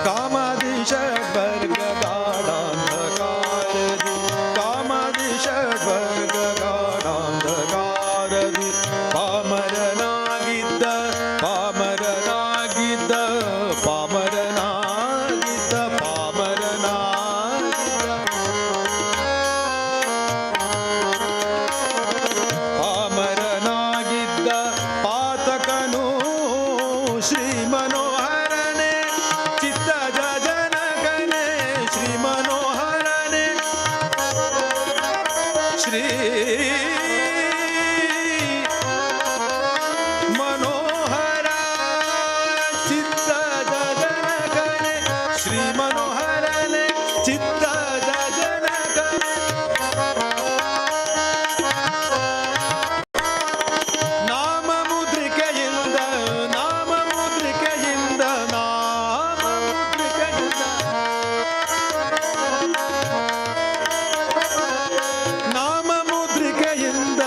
ಕಾಮಾದಿಶ ವರ್ಗಗಾಢಾಂಧಕಾರದಿ ಕಾಮಾದಿಶ ವರ್ಗಗಾಢಾಂಧಕಾರದಿ ಪಾಮರನಾಗಿದ್ದ ಪಾಮರನಾಗಿದ್ದ ಪಾಮರನಾಗಿದ್ದ ಪಾಮರನಾಗಿದ್ದ ಪಾತಕನು ಶ್ರೀ ಮನೋಹರನೇ ಚಿತ್ತದ ಜನಕನೇ ಶ್ರೀ ಮನೋಹರನೇ ಶ್ರೀ ಮನೋಹರ ಚಿತ್ತದ ಜನಕನೇ ಶ್ರೀ ಮನೋಹರನೇ ಚಿತ್ತದ ಜನಕನೇ ನಾಮ ಮುದ್ರಿಕೆಯಿಂದ ನಾಮ ಮುದ್ರಿಕೆಯಿಂದ ನಾಮ ಮುದ್ರಿಕೆಯಿಂದ ನಾಮ ಮುದ್ರಿಕೆಯಿಂದ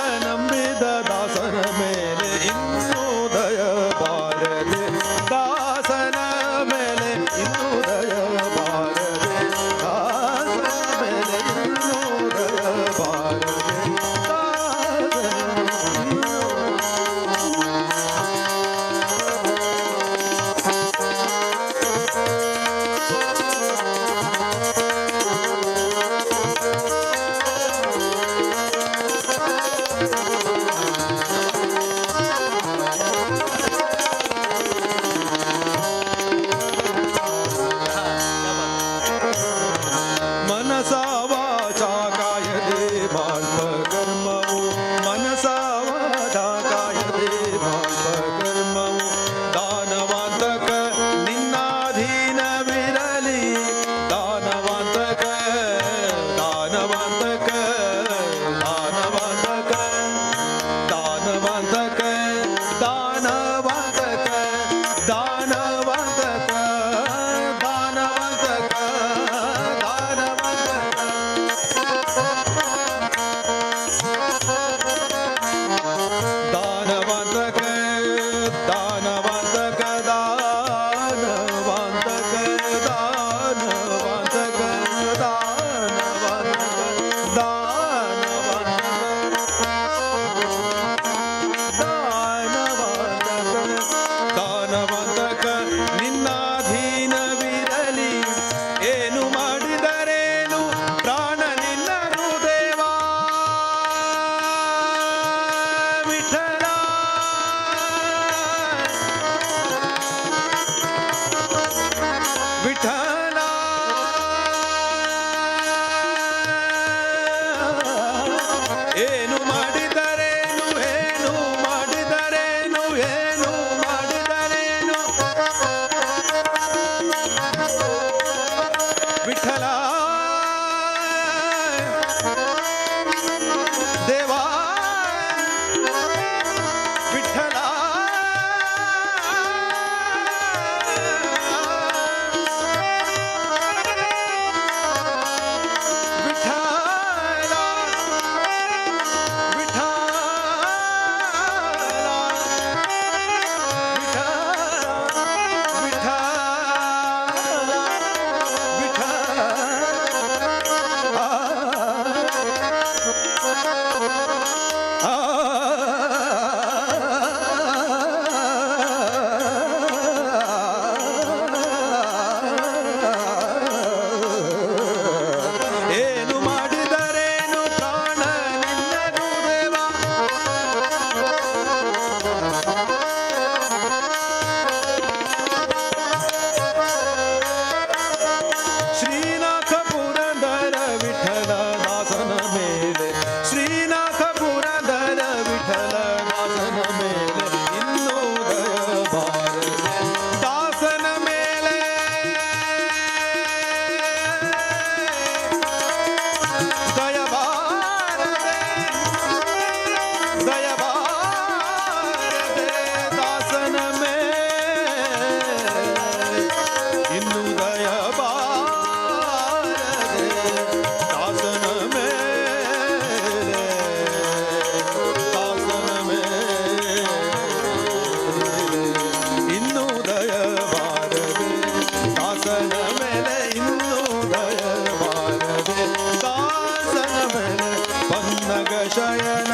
ಶಯನ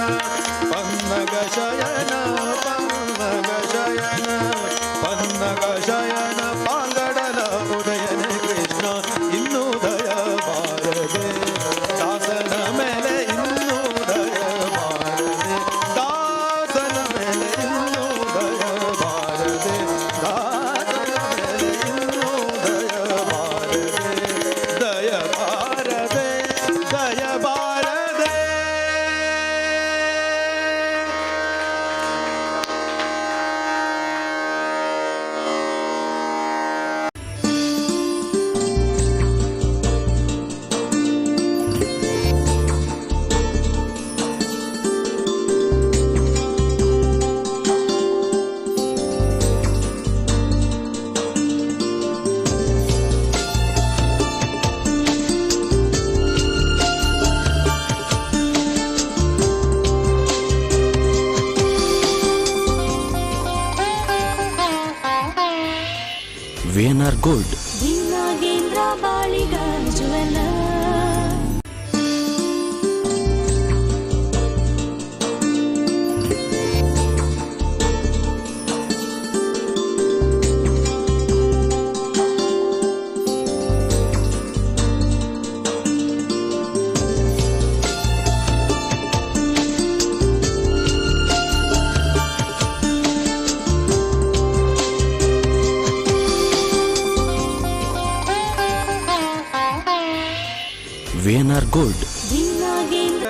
ಪನ್ನಗ ಶಯನ ಪನ್ನಗ ಶಯನ ಪನ್ನಗ ಶಯನ ಪಾಂಗಡಲ ಉದಯನೆ ಕೃಷ್ಣ ಇನ್ನೂ ದಯ ಬಾರದೆ ದಾಸನ ಮೇಲೆ ಇನ್ನೂ ದಯ ಬಾರದೆ ದಾಸನ ಮೇಲೆ ಇನ್ನೂ ದಯ ಬಾರದೆ ದಾಸನ ಮೇಲೆ ಇನ್ನೂ ದಯ ಬಾರದೆ ದಯ ಬಾರದೆ ದಯ ಬಾರದೆ VNR Gold. Nagendra Baliga ಜುವೆಲ್ಲ VNR Gold. Nagendra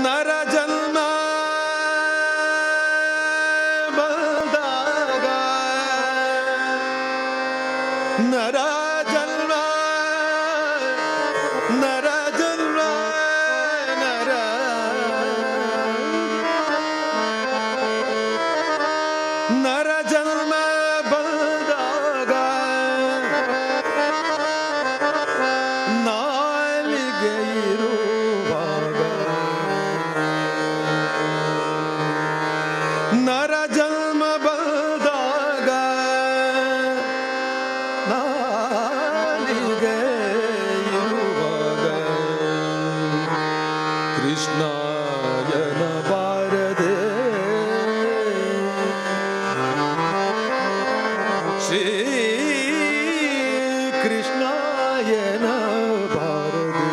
ನರ ಜನ್ಮ ಬಂದಾಗ ನರ ಜನ್ಮ ನರ ಜನ್ಮ ನರ ನರ ಜನ್ಮ ಬಂದಾಗ ನಾಲಿಗೆ ಇರುವಾಗ ನರ ಜನ್ಮ ಬಂದಾಗ ನಾಲಿಗೆ ಇರುವಾಗ ಕೃಷ್ಣಾಯನ ಬಾರದೆ ಶ್ರೀ ಕೃಷ್ಣಾಯನ ಬಾರದೆ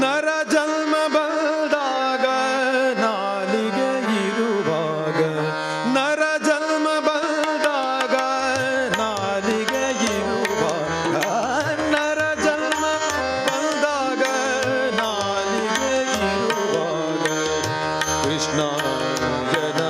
ನರ ಜನ್ಮ ಬಂದಾಗ ನಾಲಿಗೆ ಇರುವಾಗ ನರ ಜನ್ಮ ಬಂದಾಗ ನಾಲಿಗೆ ಇರುವಾಗ ನರ ಜನ್ಮ ಬಂದಾಗ ನಾಲಿಗೆ ಇರುವಾಗ ಕೃಷ್ಣ ಜನ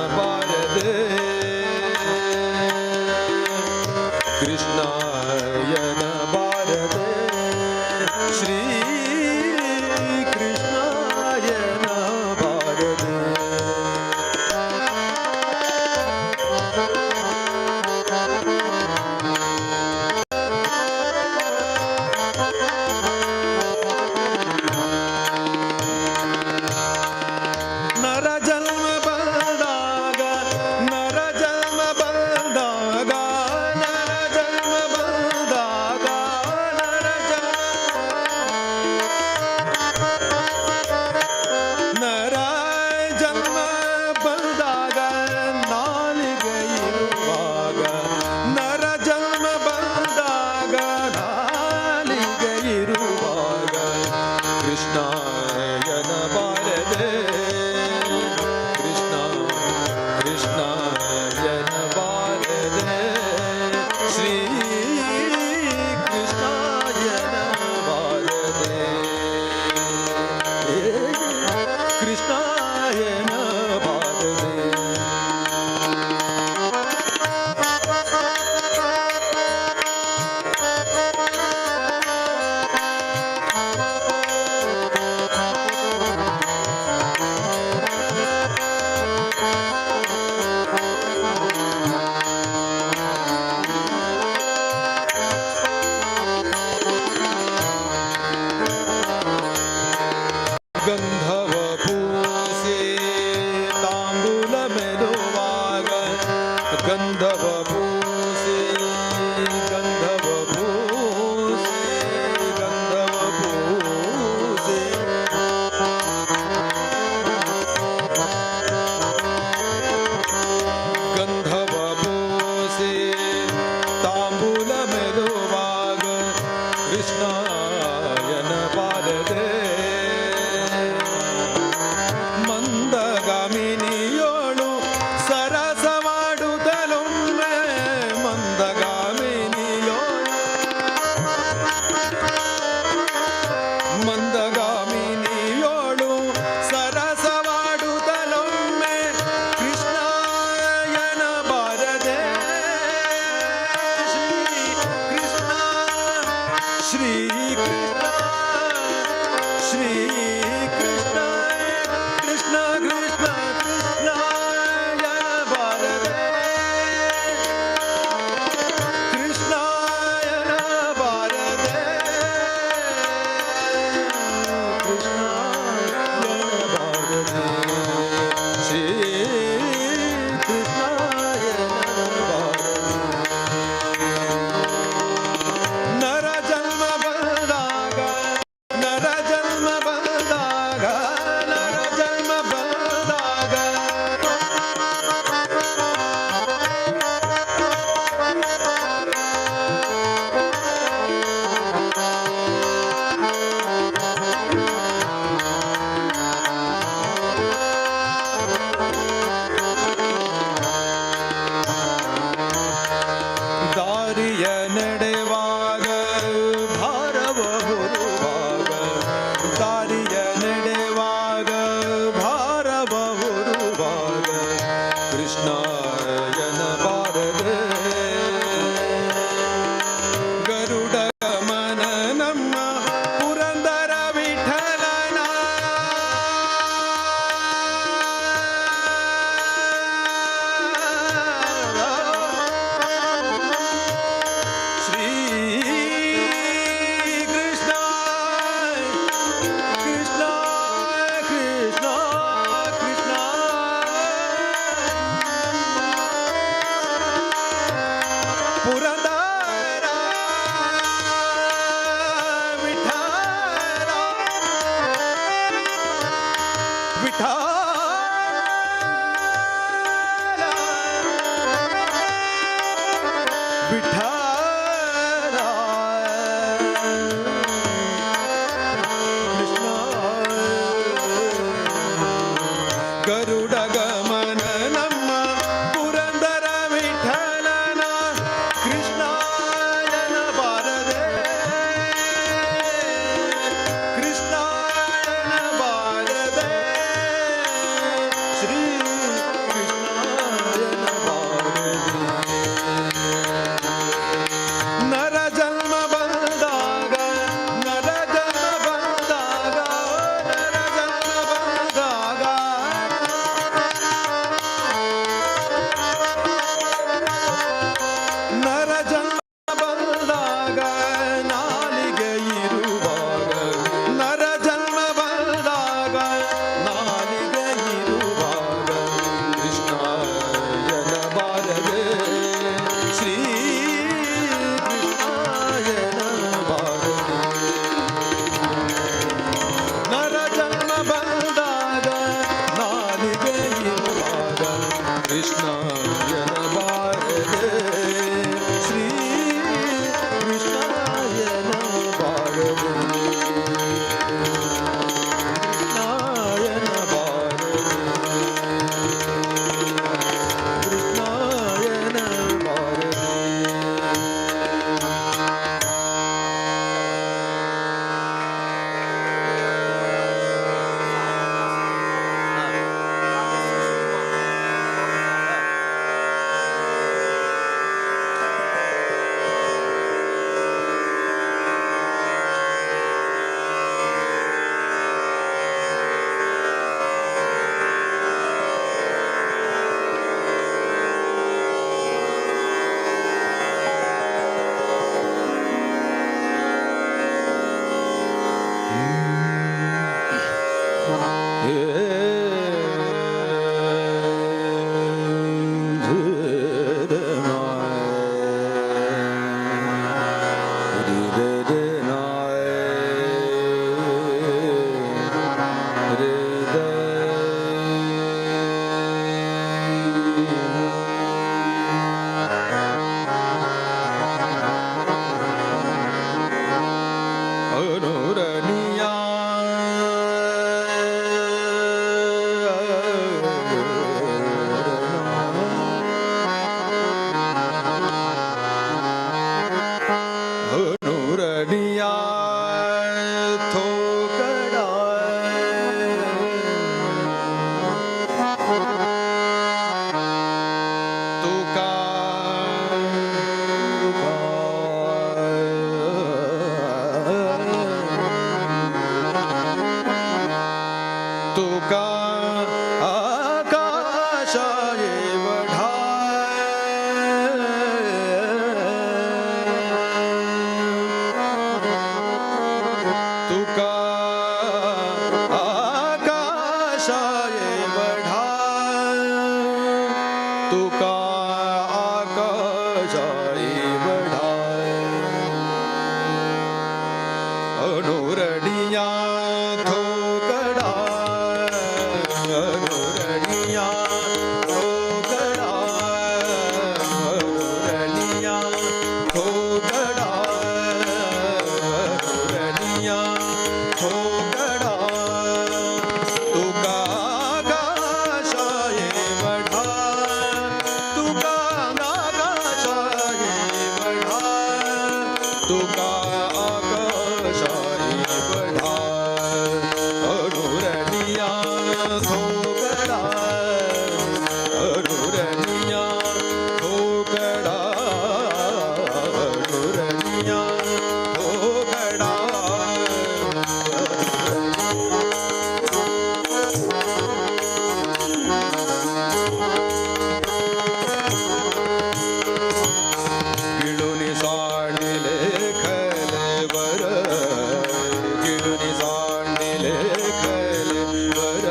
ಕೃಷ್ಣಾಯನ ಬಾರದೆ ಗಂಧವ ಪೂಸೆ ತಾಂಬೂಲ ಮೆಲುವಾಗ ಗಂಧವ ಪೂಸೆ ಗಂಧವ ಪೂಸೆ ಗಂಧವ ಪೂಸೆ ಗಂಧವ ಪೂಸೆ ತಾಂಬೂಲ ಮೆಲುವಾಗ ಕೃಷ್ಣಾಯನ ಪಾದದೆ ಮಂದಗಾಮಿನಿಯೋಳು ಸರಸವಾಡುತ್ತಲೊಮ್ಮೆ ಮಂದಗಾಮಿನಿಯೋಳು ಸರಸವಾಡುತ್ತಲೊಮ್ಮೆ ಕೃಷ್ಣಾಯನ ಬಾರದೆ ಶ್ರೀ ಕೃಷ್ಣ ಶ್ರೀ ಕೃಷ್ಣ ಕೃಷ್ಣ ಕೃಷ್ಣ ಕೃಷ್ಣಾಯನ ಬಾರದೆ ಕೃಷ್ಣಾಯನ ಬಾರದೆ ಕೃಷ್ಣಾಯನ ಬಾರದೆ ಶ್ರೀ ಕೃಷ್ಣಾಯನ ಬಾರದೆ ನರ ಜನ್ಮ ಬಂದಾಗ ನರ ಜನ್ಮ ಬಂದಾಗ ನರ ಜನ್ಮ ಬಂದಾಗ ದಾರಿಯ ನಡೆವಾಗ ಭಾರವ ಹೊರುವಾಗ ದಾರಿಯ ನಡೆವಾಗ ಭಾರವ ಹೊರುವಾಗ ಕೃಷ್ಣಾಯನ ಬಾರದೆ ಗರುಡ ಗಮನ ನಮ್ಮ ಪುರಂದರ ವಿಠಲನ ಶ್ರೀ ಕೃಷ್ಣ ಕೃಷ್ಣ ಕೃಷ್ಣ ಕೃಷ್ಣ ಪುರಂದರ ವಿಠಲ ವಿಠಲ ವಿಠಲ ಕೃಷ್ಣ ಗರುಡ ಗಮನ ನಮ್ಮ ಪುರಂದರ ವಿಠಲನ ಕೃಷ್ಣಾಯನ ಬಾರದೆ ಕೃಷ್ಣಾಯನ ಬಾರದೆ एवढा तुका आकाशा एवढा अनुरणिया थोकडा अनुरणिया थोकडा अनुरणिया थोकडा अनुरणिया थोकडा तुका आकाशा एवढा तुका आकाशा एवढा तुका आकाशा एवढा अनुरणिया थोकडा अनुरणिया थोकडा अनुरणिया थोकडा गिळूनी सांडिले खलेवर गिळूनी सांडिले खलेवर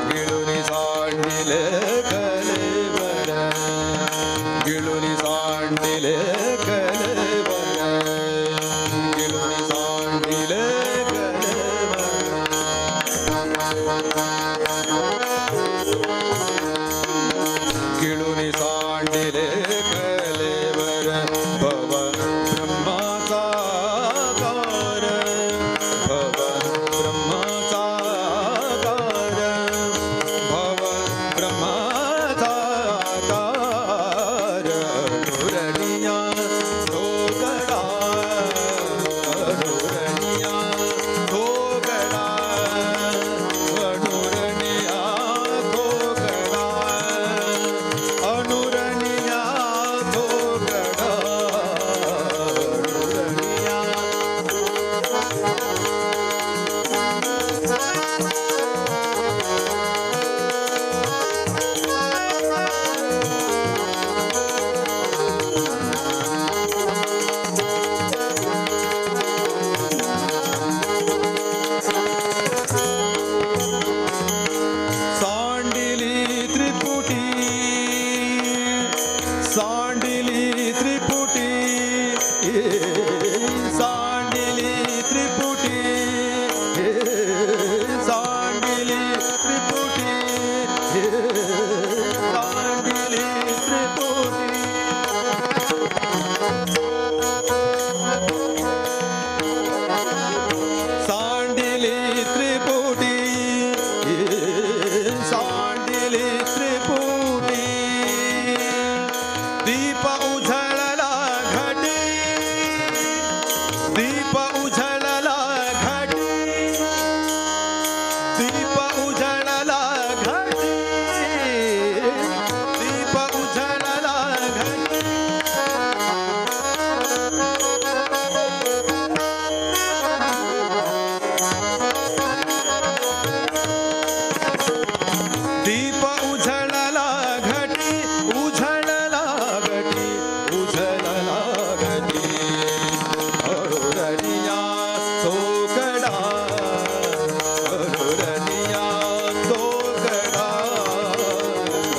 गिळूनी सांडिले खलेवर गिळूनी सांडिले खलेवर गिळूनी सांडिले गिळूनी सांडिले कलेवर भव ब्रह्माचा कार भव ब्रह्माचा कार भव ब्रह्माचा कार अनुरणिया थोकडा अनुरणिया थोकडा अनुरणिया थोकडा अनुरणिया थोकडा अनुरणिया सांडिली त्रिपुटी सांडिली त्रिपुटी सांडिली त्रिपुटी सांडिली त्रिपुटी सांडिली त्रिपुटी सांडिली त्रिपुटी सांडिली त्रिपुटी दीप उझळला घटी दीप उझळला घटी दीप उझळला घटी दीप उझळला घटी दीप उझळला घटी उझळला घटी उझळला घटी अनुरणिया थोकडा अनुरणिया थोकडा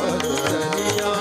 अनुरणिया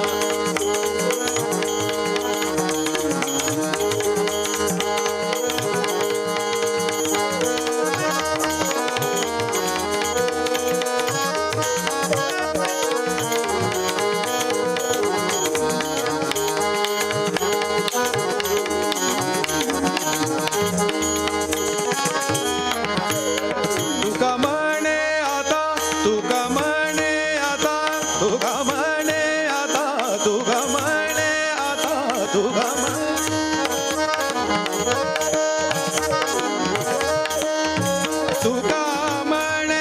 तुका म्हणे आता तुका म्हणे आता तुका म्हणे आता तुका म्हणे आता तुका तुका म्हणे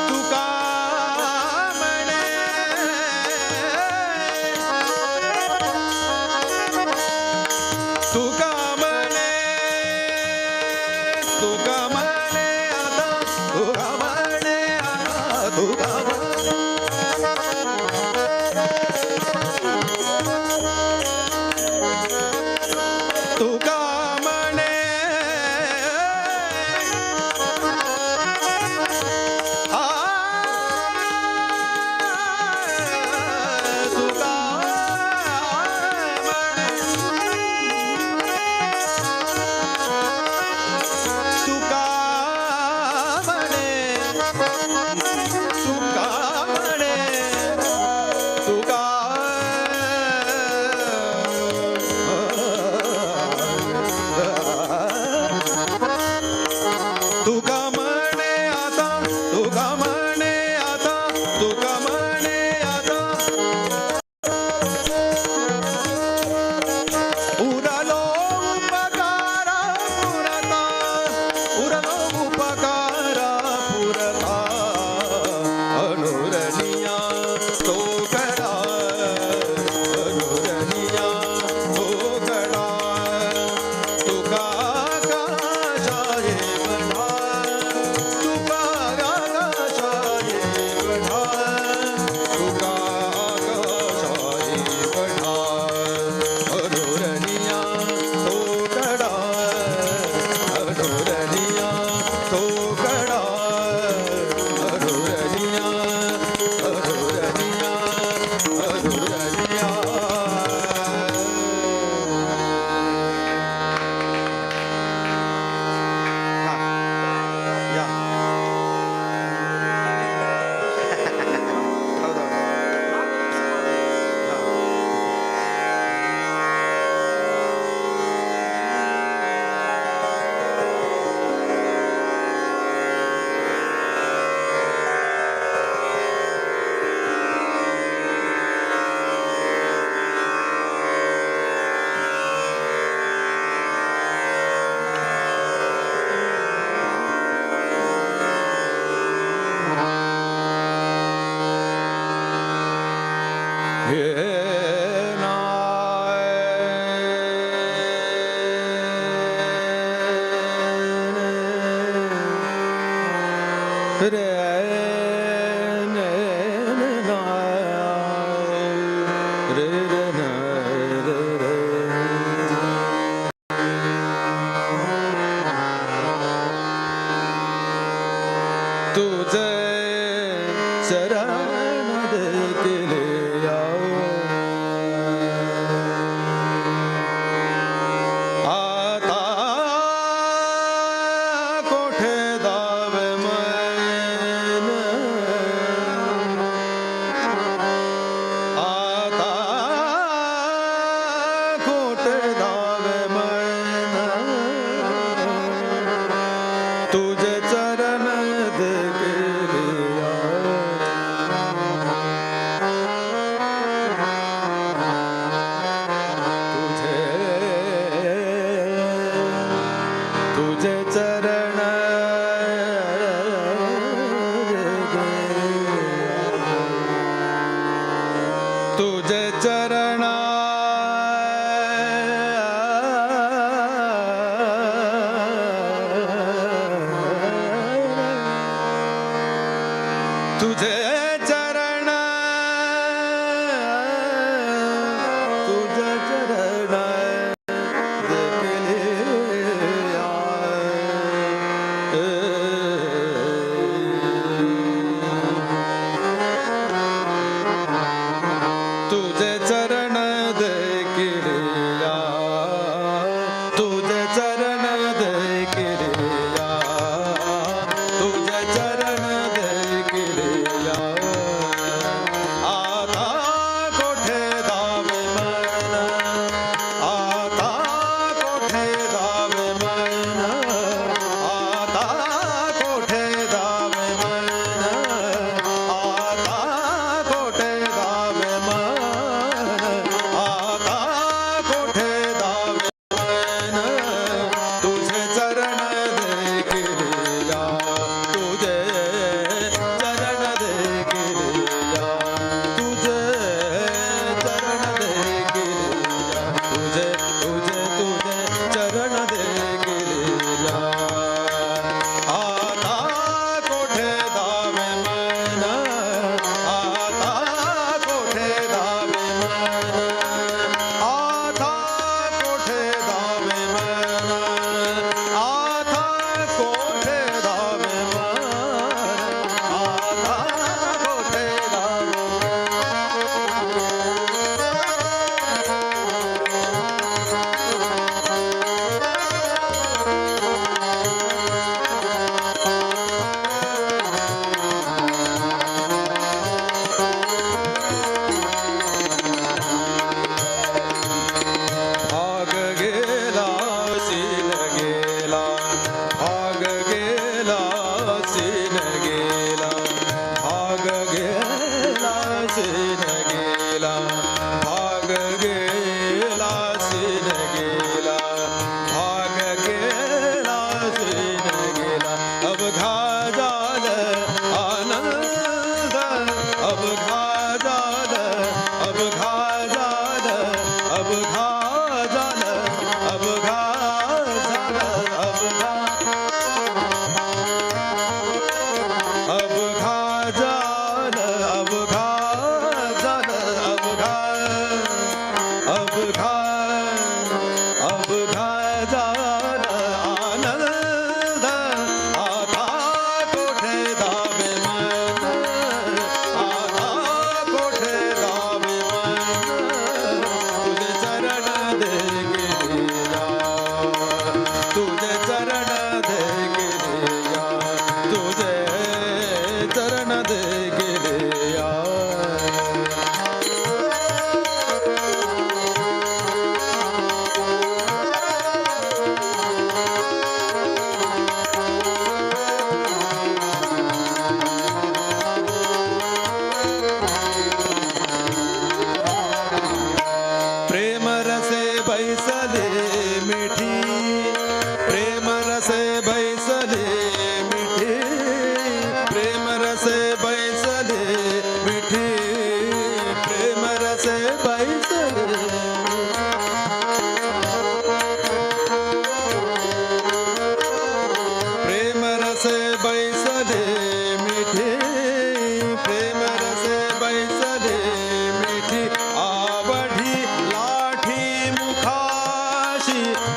तुका म्हणे तुका म्हणे तुका म्हणे आता तुका म्हणे आता तुका तुका म्हणे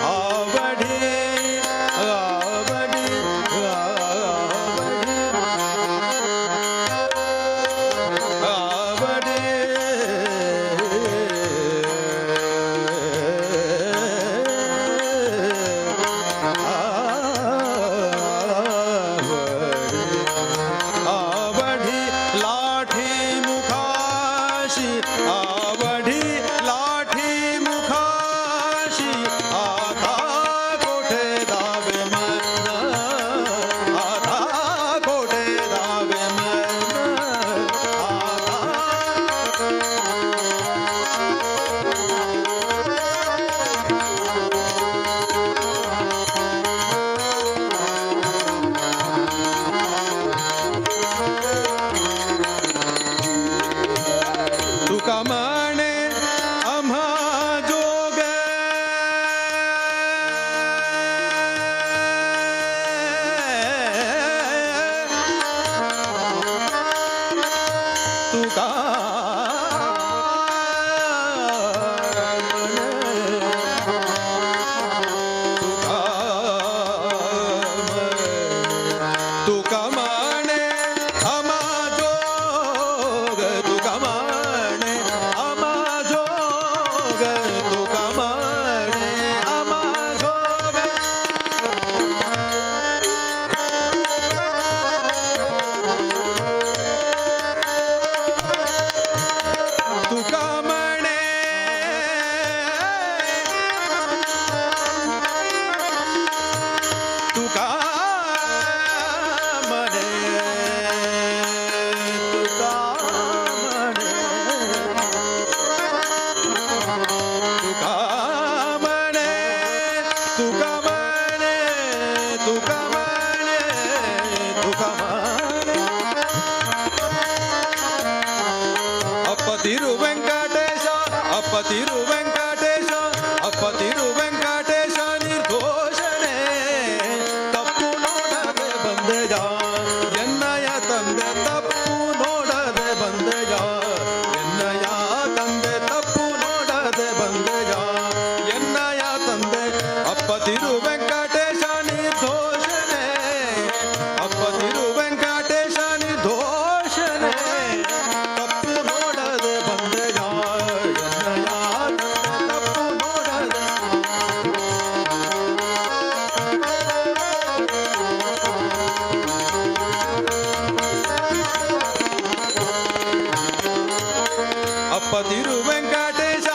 ಆವಡಿ ಆವಡಿ ಆವಡಿ आवडी लाठी मुखाशी आवडी लाठी मुखाशी आता कोठे दावे मन आता कोठे दावे मन तुका म्हणे आम्हा जोग तुका तुका म्हणे आम्हा जोग तुका म्हणे आम्हा जोग तुका म्हणे आम्हा जोग तुका म्हणे तुका म्हणे तुका म्हणे तुका म्हणे तुका म्हणे तुका म्हणे तुका म्हणे ಅಪ್ಪತಿರು ವೆಂಕಟೇಶ ಅಪ್ಪತಿರು ವೆಂಕಟೇಶ ಅಪ್ಪತಿರು ವೆಂಕಟೇಶ ನಿರ್ದೋಷಣೆ ತಪ್ಪು ನೋಡದೆ ಬಂದೆಯ ಎನ್ನಯ ತಂದೆ ತಪ್ಪು ನೋಡದೆ ಬಂದೆಯ ಎನ್ನಯ ತಂದೆ ತಪ್ಪು ನೋಡದೆ ಬಂದೆಯ ಎನ್ನಯ ತಂದೆ ಅಪ್ಪತಿರು ವೆಂಕಟೇಶ ನಿರ್ದೋಷಣೆ ಅಪ್ಪತಿರು ವೆಂಕಟೇಶ ನಿರ್ದೋಷಣೆ ತಪ್ಪು ನೋಡದೆ ಬಂದೆಯ ಎನ್ನಯ ತಂದೆ ತಪ್ಪು ನೋಡದೆ ಅಪ್ಪತಿರು ವೆಂಕಟೇಶ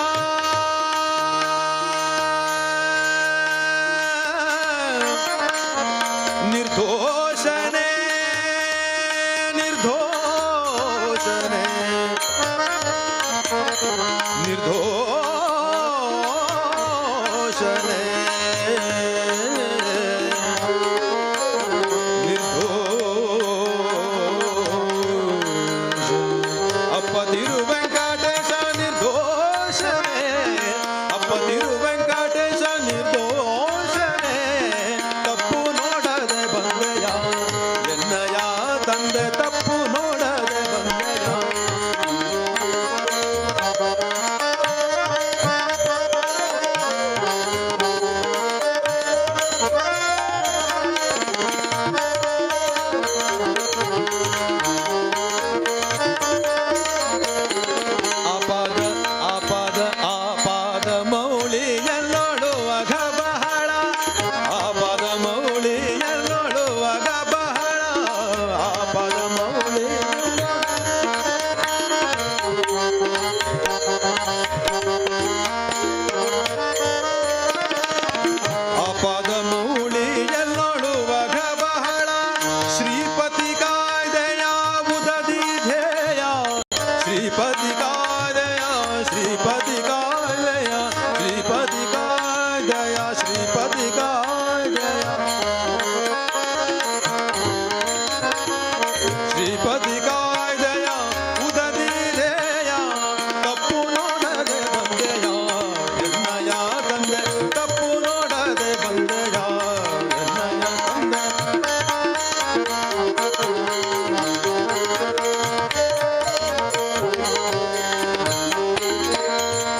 ನಿರ್ದೋಷಣೆ ನಿರ್ದೋಷಣೆ ನಿರ್ದೋಷಣೆ ಅಪ್ಪತಿರು ವೆಂಕಟೇಶ ನಿರ್ದೋಷಣೆ ಅಪ್ಪತಿರು ವೆಂಕಟೇಶ ನಿರ್ದೋಷಣೆ ತಪ್ಪು ನೋಡದೆ ಬಂದೆಯ ಎನ್ನಯ ತಂದೆ ತಪ್ಪು ನೋಡದೆ ಬಂದೆಯ ಆಪಾದ ಆಪಾದ ಆಪಾದ ಮೌಳಿಯಲ್ಲೊಡುವಾಗ ಬಹಳ ಆಪಾದ ಮೌಳಿಯಲ್ಲೊಡುವಾಗ ಬಹಳ ಆಪಾದ ಮೌಳಿ ಆಪಾದ ಮೌಳಿಯಲ್ಲೊಡುವಾಗ ಬಹಳ ಶ್ರೀಪತಿ ಕಾಯ್ದೆಯ ಉದದಿ ಧ್ಯೇಯ ಶ್ರೀಪತಿ ಕಾಯ್ದೆಯ ಶ್ರೀಪತಿ ಕಾಯ್ದೆಯ ಶ್ರೀಪತಿ ಕಾಯ್ದೆಯ ಶ್ರೀಪತಿ ಕಾಯ್ದೆಯ ಶ್ರೀಪತಿ ಕಾಯ್ದೆಯ ಉದದಿ ಧ್ಯೇಯ ತಪ್ಪು ನೋಡದೆ ಬಂದೆಯ ಎನ್ನಯ ತಂದೆ ತಪ್ಪು ನೋಡದೆ ಬಂದೆಯ ಎನ್ನಯ ತಂದೆ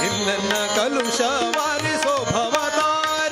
ಇಲ್ಲೆನ್ನ ಕಲುಷ ವಾರಿಸೋ ಭವತಾರ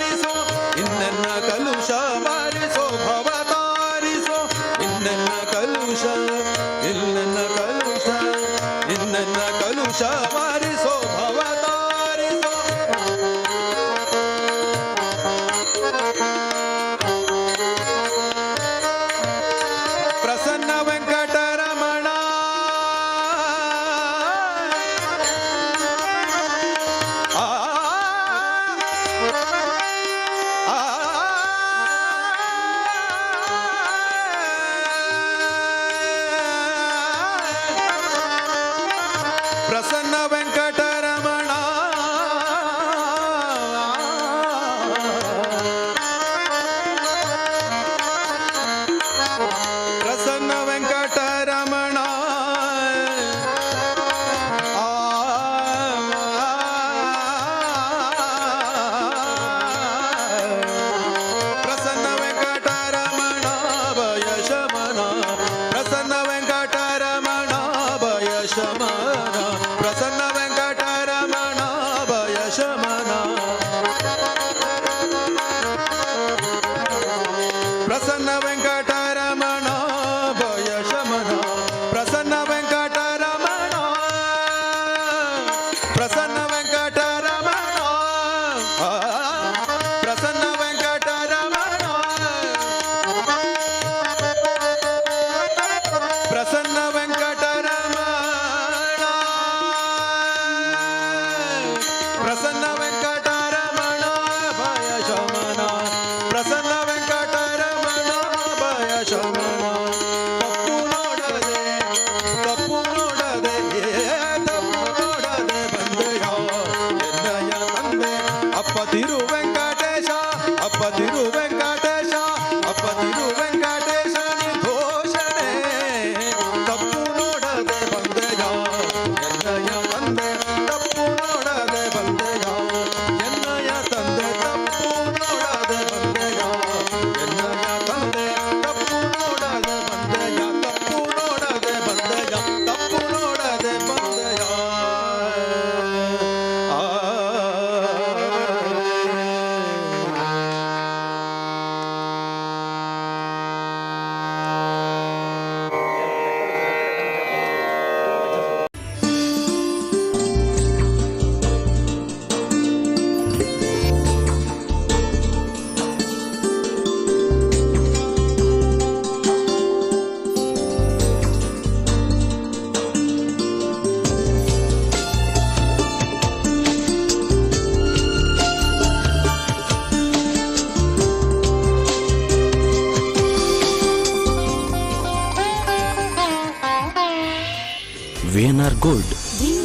VNR Gold.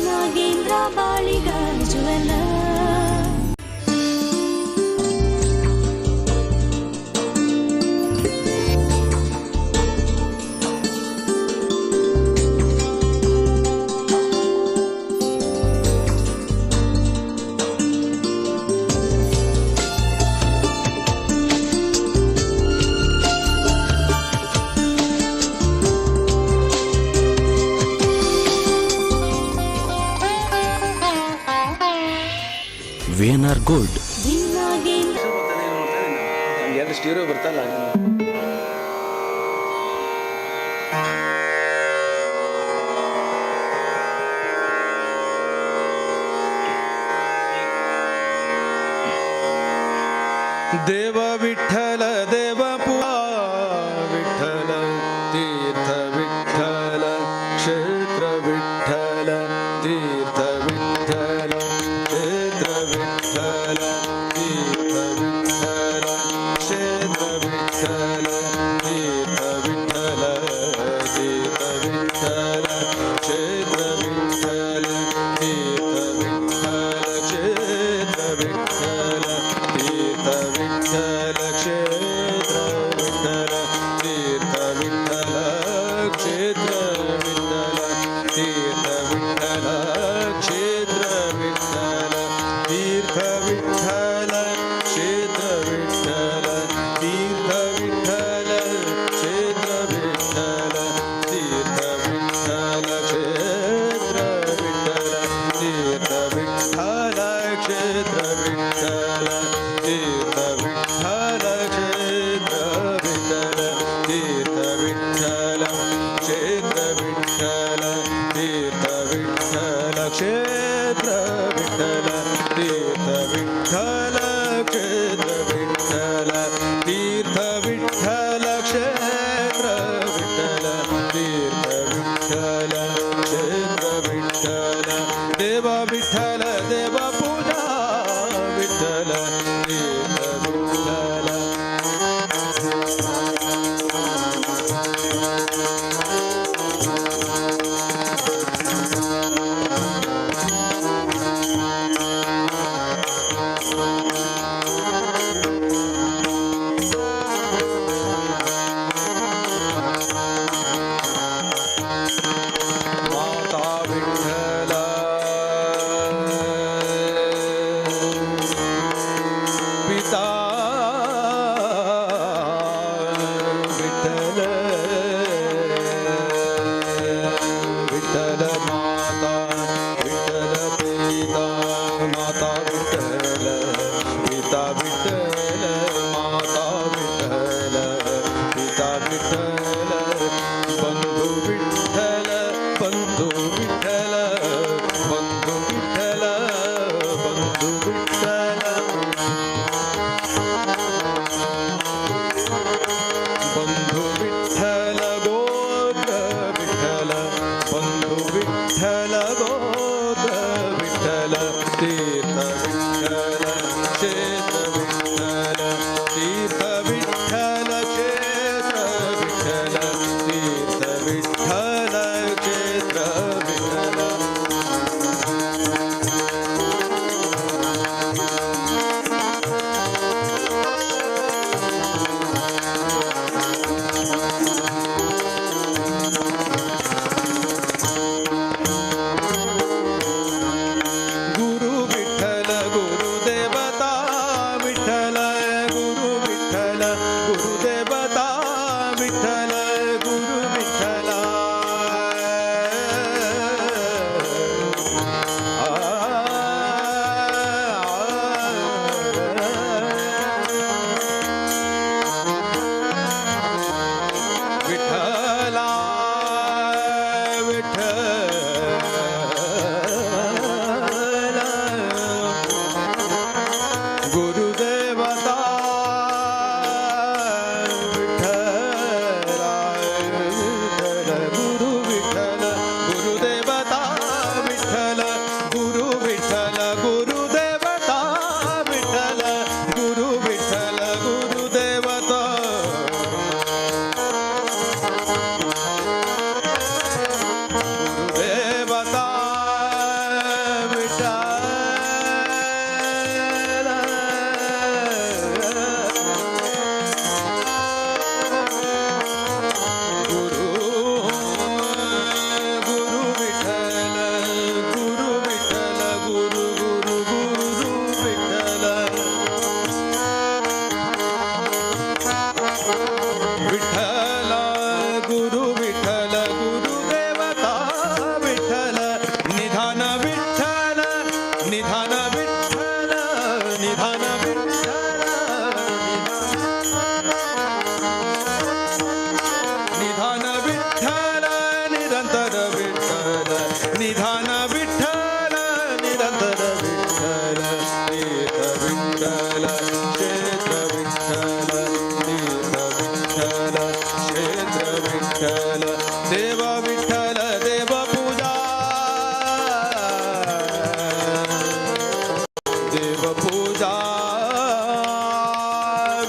Nagendra Baliga ಜುವೆಲ್ಲ VNR Gold. Nagendra ಎರಡು ಸ್ಟೀರಿಯೋ ಬರ್ತಲ್ಲ ದೇವ ವಿಠಲ ದೇವ ವಿಠಲ ತೀರ್ಥ ವಿಠಲ ಕ್ಷೇತ್ರ ವಿಠಲ ತೀರ್ಥ ವಿಠಲ ಕ್ಷೇತ್ರ ವಿಠಲ ತೀರ್ಥ ವಿಠಲ ಕ್ಷೇತ್ರ ವಿಠಲ ತೀರ್ಥ ವಿಠಲ ತೀರ್ಥ ವಿಠಲ ಕ್ಷೇತ್ರ ವಿಠಲ ತೀರ್ಥ ವಿಠಲ ಕ್ಷೇತ್ರ ವಿಠಲ ತೀರ್ಥ ವಿಠಲ ಕ್ಷೇತ್ರ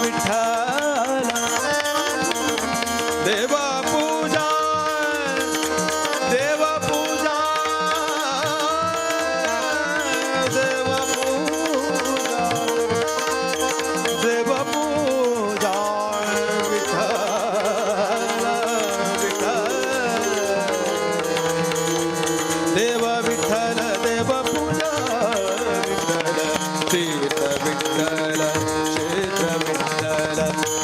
विठ्ठल देवपूजा देवपूजा देवपूजा देवपूजा विठ्ठल विठ्ठल देव विठ्ठल देवपूजा विठ्ठल तीर्थ विठ्ठल क्षेत्र विठ्ठल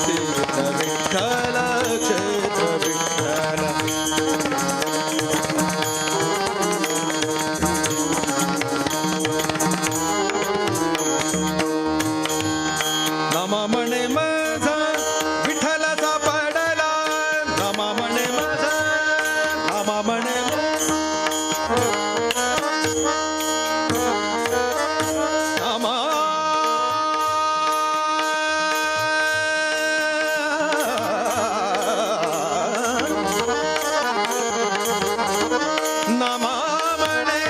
तीर्थ विठ्ठल क्षेत्र विठ्ठल नम म्हणे माझा विठ्ठलाचा पडला नम म्हणे माझा नम म्हणे नम नम म्हणे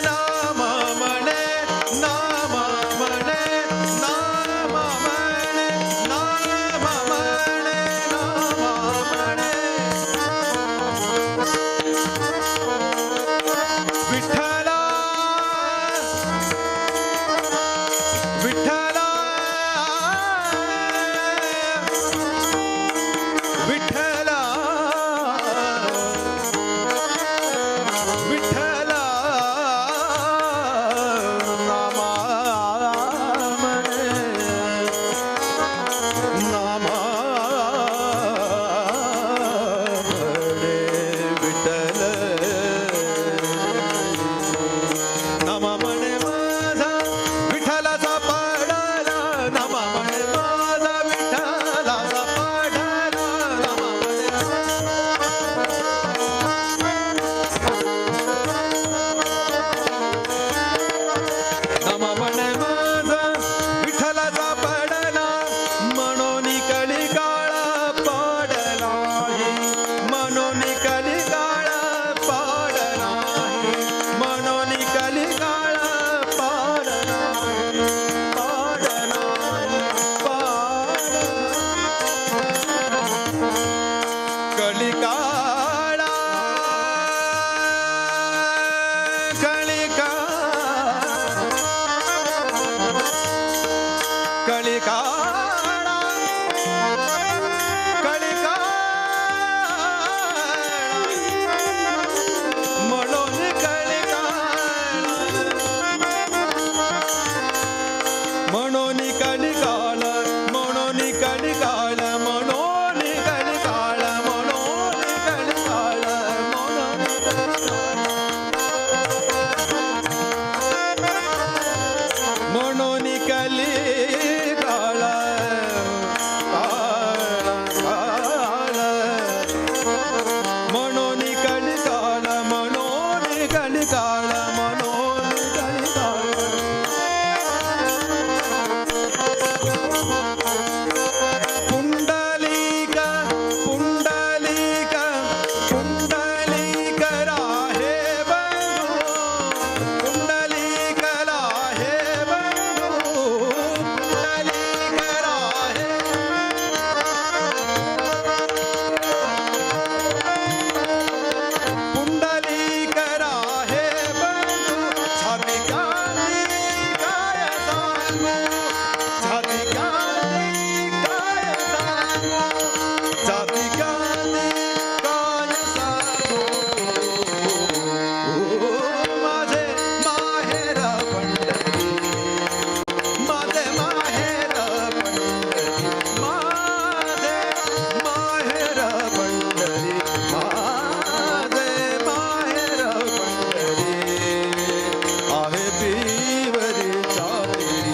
नाम म्हणे नाम म्हणे नाम म्हणे नाम म्हणे नाम म्हणे विठ्ठला विठ्ठला विठ्ठला विठ्ठला नामा म्हणे नामा म्हणे विठ्ठल नामा म्हणे माझा विठ्ठलाचा पाडला नामा म्हणे माझा विठ्ठलाचा पाडला नामा म्हणे नामा म्हणे माझा विठ्ठलाचा पडला म्हणून कली काळ पडला म्हणून कली काळ पडला म्हणून कली काळ पडला कली काळा कली कलिकाळा म्हणून म्हणून कलिकाळ म्हणून कलिकाळ म्हणून कलिकाळ म्हणून कलिकाळ म्हणून कलिकाळ म्हणून कलिकाळ म्हणून कलिकाळ म्हणून कलिकाळ पुंडलिक पुंडलिक पुंडलिक राहे बंधू पुंडलिक राहे बंधू पुंडलिक राहे पुंडलिक राहे बंधू छाती गाली काय सांगू छाती गाली काय सांगू छाती गाली काय सांगू माझे माहेर पंढरी माझे माहेर पंढरी माझे माहेर पंढरी माझे माहेर पंढरी आहे पीवरी चालेरी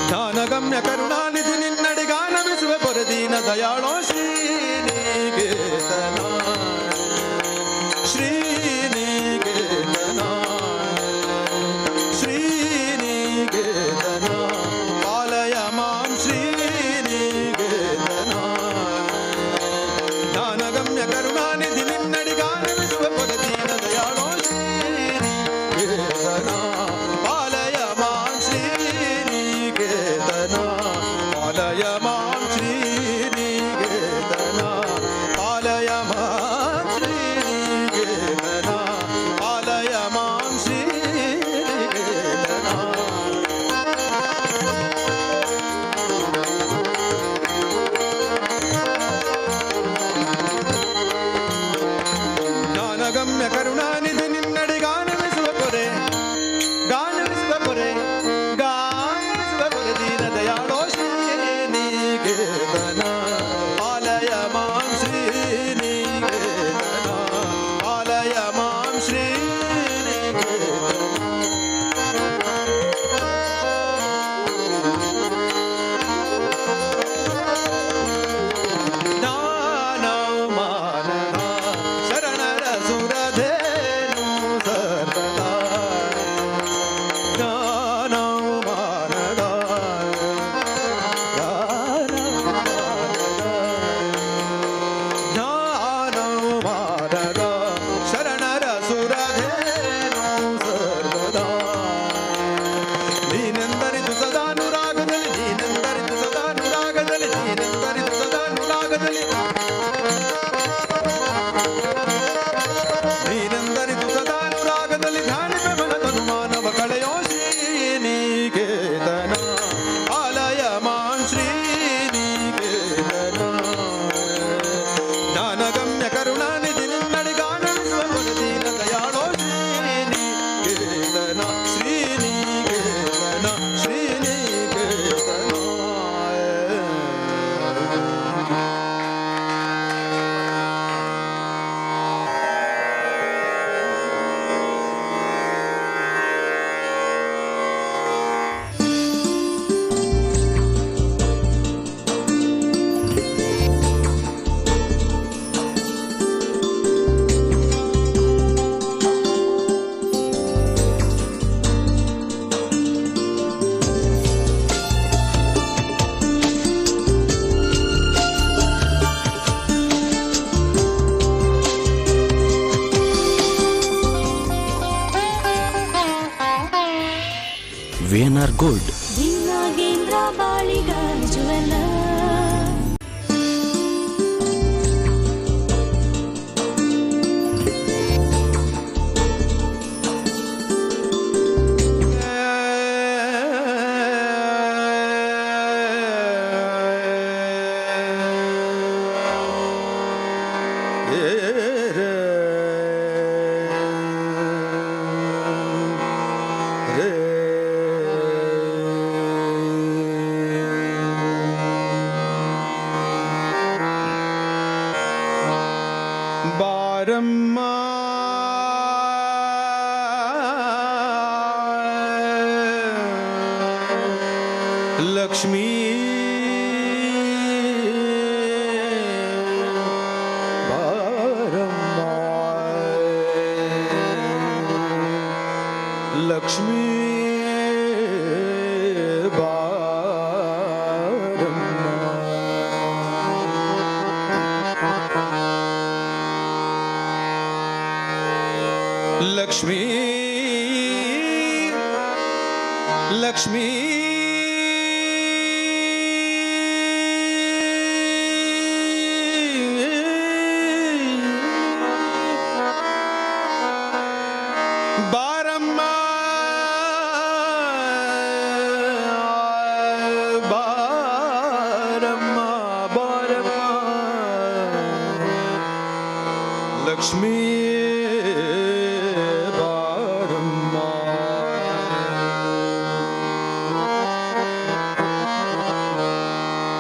ಜ್ಞಾನಗಮ್ಯ ಕರುಣಾನಿಧಿ ನಿನ್ನಡಿಗಾನವಿಸುವ ಪರದೀನ ದಯಾಳೋ ಶ್ರೀನಿಕೇತನ ಶ್ರೀನಿಕೇತನ ಶ್ರೀನಿಕೇತನ ಪಾಲಯ ಮಾಂ ಶ್ರೀನಿಕೇತನ ಜ್ಞಾನಗಮ್ಯ ಕರುಣಾನಿಧಿ ನಿನ್ನಡಿಗಾನವಿಸುವ ಪರದೀನ ದಯಾಳೋ ಶ್ರೀನಿಕೇತನ ಪಾಲಯ ಮಾಂ ಶ್ರೀನಿಕೇತನ ಪಾಲಯ ಮಾಂ ಶ್ರೀನಿಕೇತನ ಪಾಲಯ ಮಾಂ ಶ್ರೀನಿಕೇತನ ಪಾಲಯ ಮಾಂ ಶ್ರೀನಿಕೇತನ ಜ್ಞಾನಗಮ್ಯ ಕರುಣಾನಿಧಿ ನಿನ್ನಡಿ ಗಾನವಿಸುವ ಪೊರೆ ಗಾನವಿಸುವ ಪೊರೆ ಗಾನವಿಸುವ ಪೊರೆ ದೀನ ದಯಾಳೋ ಶ್ರೀನಿಕೇತನ ಪಾಲಯ ಮಾಂ ಶ್ರೀನಿಕೇತನ ಪಾಲಯ ಮಾಂ ಶ್ರೀನಿಕೇತನ ಜ್ಞಾನಮಾನದ ಶರಣರ ಸುರಧೇನು ಸರ್ವದಾ ಜ್ಞಾನಮಾನದ ಜ್ಞಾನಮಾನದ ಶರಣರ ಸುರಧೇನು ಸರ್ವದಾ ನೀನೆಂದರಿದು ಸದಾನುರಾಗದಲ್ಲಿ ನೀನೆಂದರಿದು ಸದಾನುರಾಗದಲ್ಲಿ ನೀನೆಂದರಿದು ಸದಾನುರಾಗದಲ್ಲಿ ನೀನೆಂದರಿದು ಸದಾನುರಾಗದಲ್ಲಿ ಧ್ಯಾನಿಪೆ ಮನದನು ಮಾನವ ಕಳೆಯೋ ಶ್ರೀನಿಕೇತನ ಪಾಲಯ ಮಾಂ ಶ್ರೀನಿಕೇತನ ಜ್ಞಾನಗಮ್ಯ ಕರುಣಾನಿಧಿ ನಿನ್ನಡಿ ಗಾನವಿಸುವ ಪರದೀನ ದಯಾಳೋ ಶ್ರೀನಿಕೇತನ ಶ್ರೀನಿಕೇತನ ಶ್ರೀನಿಕೇತನ VNR Gold. ನಾಗೇಂದ್ರ ಬಾಳಿಗ ಜ್ಯುವೆಲ್ಲ ಬಾರಮ್ಮ ಲಕ್ಷ್ಮೀ ಬಾರಮ್ಮ ಲಕ್ಷ್ಮೀ ಬಾರಮ್ಮ ಲಕ್ಷ್ಮೀ ಲಕ್ಷ್ಮೀ ಬಾರಮ್ಮ ಬಾರಮ್ಮ ಬಾರಮ್ಮ ಲಕ್ಷ್ಮೀ ಬಾರಮ್ಮ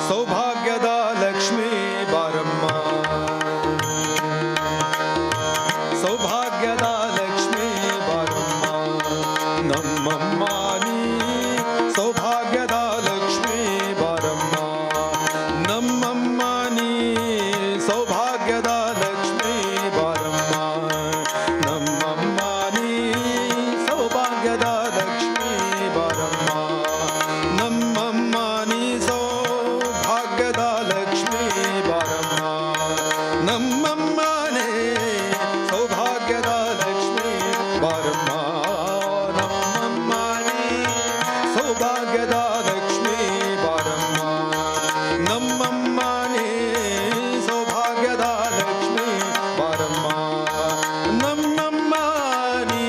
ಸೌಭಾಗ್ಯದ ಲಕ್ಷ್ಮೀ ಬಾರಮ್ಮ ಸೌಭಾಗ್ಯದ ಲಕ್ಷ್ಮೀ ಬಾರಮ್ಮ ನಮ್ಮಮ್ಮ ನೀ ಸೌಭಾಗ್ಯದ ಲಕ್ಷ್ಮೀ ಬಾರಮ್ಮ ನಮ್ಮಮ್ಮ ನೀ ಸೌಭಾಗ್ಯದ ಲಕ್ಷ್ಮೀ ಬಾರಮ್ಮ ನಮ್ಮಮ್ಮ ನೀ ಸೌಭಾಗ್ಯದ ಲಕ್ಷ್ಮೀ ಬಾರಮ್ಮ ನಮ್ಮಮ್ಮ ನೀ ಸೌಭಾಗ್ಯದ ಲಕ್ಷ್ಮೀ ಬಾರಮ್ಮ ನಮ್ಮಮ್ಮನೇ ಸೌಭಾಗ್ಯದ ಲಕ್ಷ್ಮೀ ಬಾರಮ್ಮ ನಮ್ಮಮ್ಮನೇ ಸೌಭಾಗ್ಯದ ಲಕ್ಷ್ಮೀ ಬಾರಮ್ಮ ನಮ್ಮಮ್ಮನೇ ಸೌಭಾಗ್ಯದ ಲಕ್ಷ್ಮೀ ಬಾರಮ್ಮ ನಮ್ಮಮ್ಮನೇ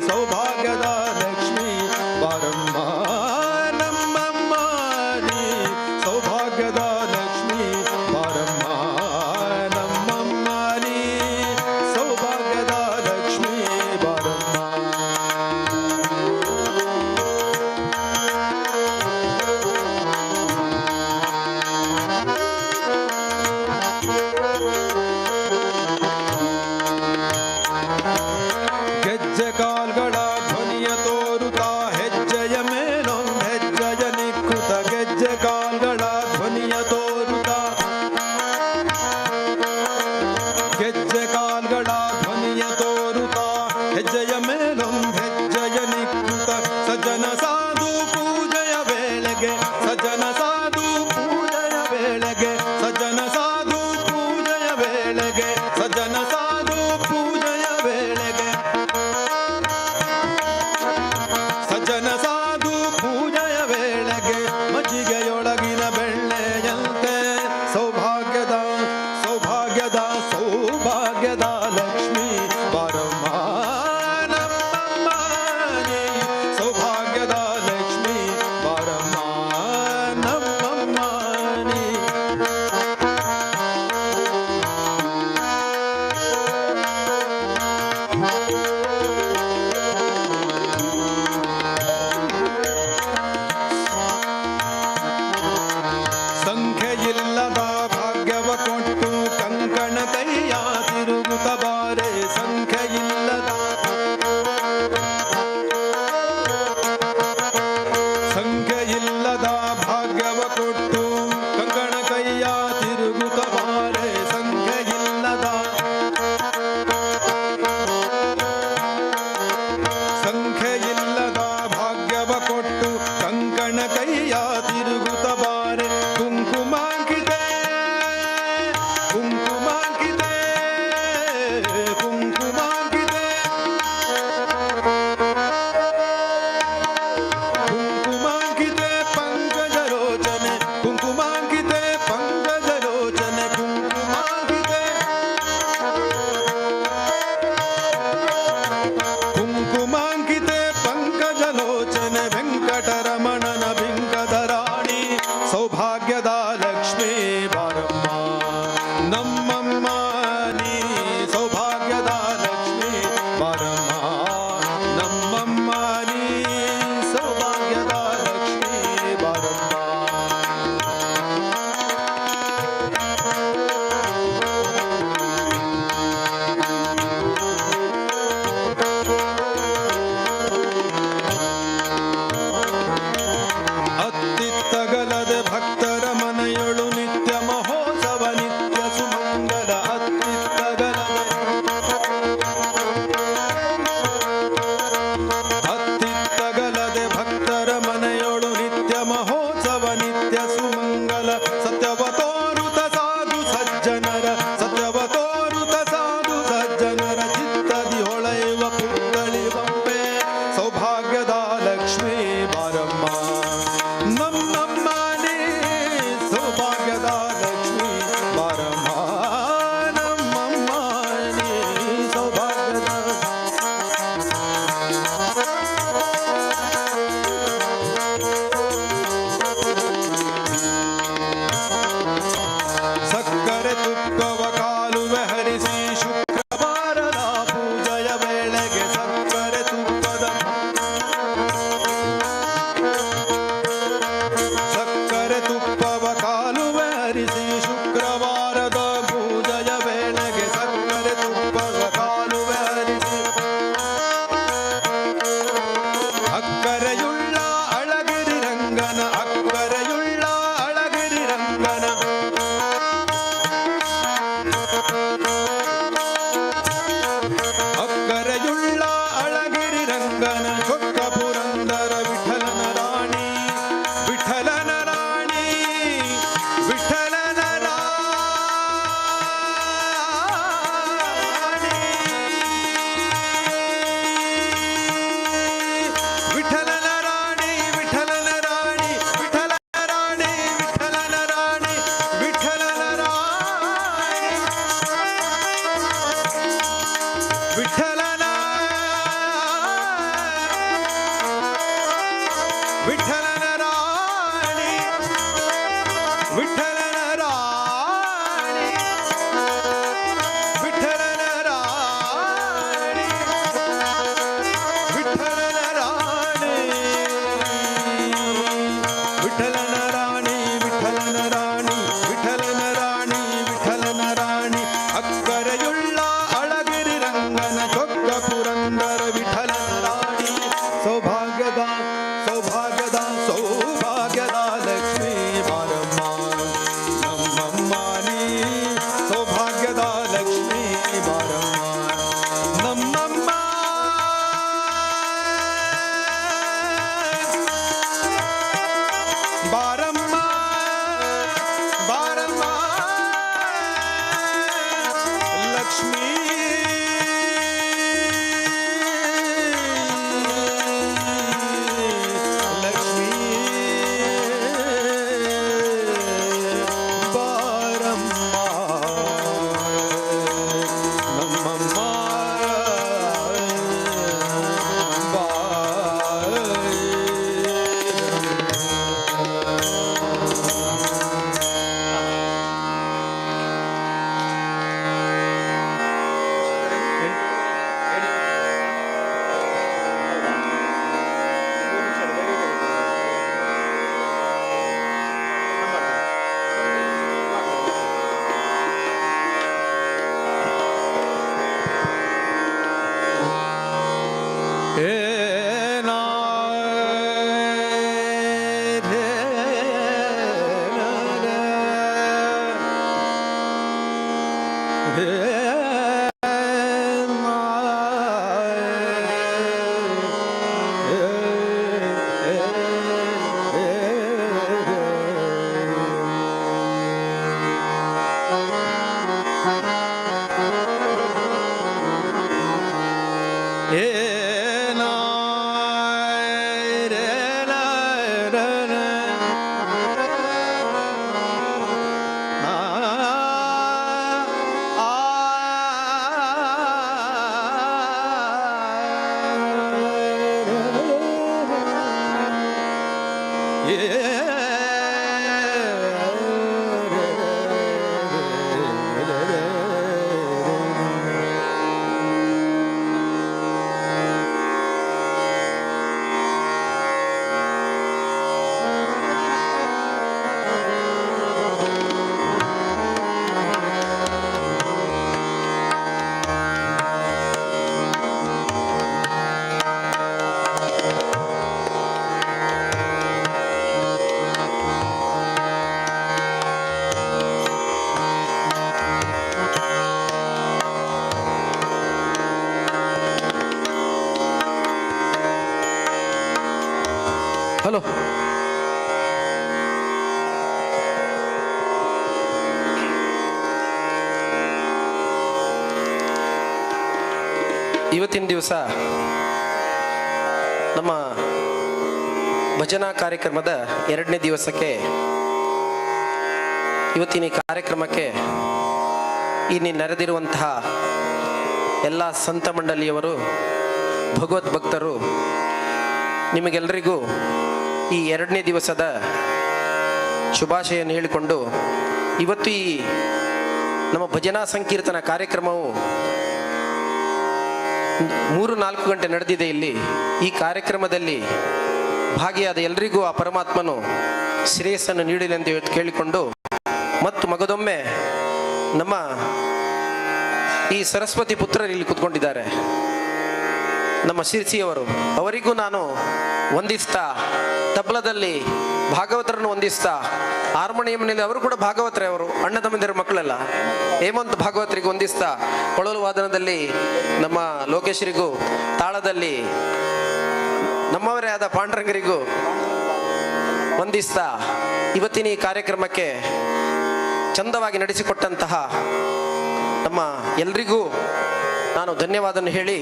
ಸೌಭಾಗ್ಯದ ಲಕ್ಷ್ಮೀ ಬಾರಮ್ಮ ನಮ್ಮಮ್ಮನೇ ಸೌಭಾಗ್ಯದ ಲಕ್ಷ್ಮೀ ಬಾರಮ್ಮ ನಮ್ಮಮ್ಮನೇ ಸೌಭಾಗ್ಯದ ಲಕ್ಷ್ಮೀ ಬಾರಮ್ಮ ಗೆಜ್ಜೆ ಕಾಲ್ಗಳ ಧ್ವನಿಯ ತೋರುತ್ತಾ ಹೆಜ್ಜೆಯ ಮೇಲೊಂದು ಹೆಜ್ಜೆಯ ನಿಕ್ಕುತ್ತ ಗೆಜ್ಜೆ ಕಾಲ್ಗಳ ಧ್ವನಿಯ ತೋರುತ್ತಾ ಗೆಜ್ಜೆ ಕಾಲ್ಗಳ ಧ್ವನಿಯ ತೋರುತ್ತಾ ಹೆಜ್ಜೆಯ ಮೇಲೊಂದು ಹೆಜ್ಜೆಯ ನಿಕ್ಕುತ್ತ ಸಜ್ಜನ ಸಾಧು ಪೂಜೆಯ ವೇಳೆಗೆ ಸಜ್ಜನ ಸಾಧು ಪೂಜೆಯ ವೇಳೆಗೆ ಸಜ್ಜನ ಸಾಧು ಪೂಜೆಯ ವೇಳೆಗೆ ಸಜ್ಜನ ಸಾಧು ಪೂಜೆಯ ವೇಳೆಗೆ ಸಜ್ಜನ ಸಾಧು ಪೂಜೆಯ ವೇಳೆಗೆ ಮಜ್ಜಿಗೆಯೊಳಗಿನ ಬೆಣ್ಣೆಯಂತೆ ಸೌಭಾಗ್ಯದ ಸೌಭಾಗ್ಯದ ಸೌಭಾಗ್ಯದ ಲಕ್ಷ್ಮೀ ಬಾರಮ್ಮ ನಮ್ಮಮ್ಮನೇ ಸೌಭಾಗ್ಯದ ಲಕ್ಷ್ಮೀ ಬಾರಮ್ಮ ನಮ್ಮಮ್ಮನೇ ಸಂಖ್ಯೆಯಿಲ್ಲದ ಭಾಗ್ಯವ ಕೊಟ್ಟು ಕಂಕಣ ಕೈಯ ಲಕ್ಷ್ಮೀ ಲಕ್ಷ್ಮೀ ಬಾರಮ್ಮ ನಮ್ಮಮ್ಮ ಹಲೋ ಇವತ್ತಿನ ದಿವಸ ನಮ್ಮ ಭಜನಾ ಕಾರ್ಯಕ್ರಮದ 2ನೇ ದಿವಸಕ್ಕೆ ಇವತ್ತಿನ ಈ ಕಾರ್ಯಕ್ರಮಕ್ಕೆ ಇಲ್ಲಿ ನೆರೆದಿರುವಂತಹ ಎಲ್ಲ ಸಂತ ಮಂಡಳಿಯವರು ಭಗವದ್ ಭಕ್ತರು ನಿಮಗೆಲ್ಲರಿಗೂ ಈ 2ನೇ ದಿವಸದ ಶುಭಾಶಯನ್ನು ಹೇಳಿಕೊಂಡು ಇವತ್ತು ಈ ನಮ್ಮ ಭಜನಾ ಸಂಕೀರ್ತನ ಕಾರ್ಯಕ್ರಮವು 3-4 ಗಂಟೆ ನಡೆದಿದೆ. ಇಲ್ಲಿ ಈ ಕಾರ್ಯಕ್ರಮದಲ್ಲಿ ಭಾಗಿಯಾದ ಎಲ್ಲರಿಗೂ ಆ ಪರಮಾತ್ಮನು ಶ್ರೇಯಸ್ಸನ್ನು ನೀಡಲಿ ಎಂದು ಕೇಳಿಕೊಂಡು ಮತ್ತು ಮಗದೊಮ್ಮೆ ನಮ್ಮ ಈ ಸರಸ್ವತಿ ಪುತ್ರರು ಇಲ್ಲಿ ಕೂತ್ಕೊಂಡಿದ್ದಾರೆ, ನಮ್ಮ ಶಿರ್ಸಿಯವರು, ಅವರಿಗೂ ನಾನು ವಂದಿಸ್ತಾ, ತಬಲದಲ್ಲಿ ಭಾಗವತರನ್ನು ವಂದಿಸ್ತಾ, ಹಾರ್ಮೋನಿಯಂನಲ್ಲಿ ಅವರು ಕೂಡ ಭಾಗವತರೇ, ಅವರು ಅಣ್ಣ ತಮ್ಮಂದಿರ ಮಕ್ಕಳೆಲ್ಲ, ಹೇಮಂತ್ ಭಾಗವತರಿಗೆ ವಂದಿಸ್ತಾ, ಕೊಳಲು ವಾದನದಲ್ಲಿ ನಮ್ಮ ಲೋಕೇಶರಿಗೂ, ತಾಳದಲ್ಲಿ ನಮ್ಮವರೇ ಆದ ಪಾಂಡುರಂಗರಿಗೂ ವಂದಿಸ್ತಾ, ಇವತ್ತಿನ ಈ ಕಾರ್ಯಕ್ರಮಕ್ಕೆ ಚಂದವಾಗಿ ನಡೆಸಿಕೊಟ್ಟಂತಹ ನಮ್ಮ ಎಲ್ರಿಗೂ ನಾನು ಧನ್ಯವಾದವನ್ನು ಹೇಳಿ,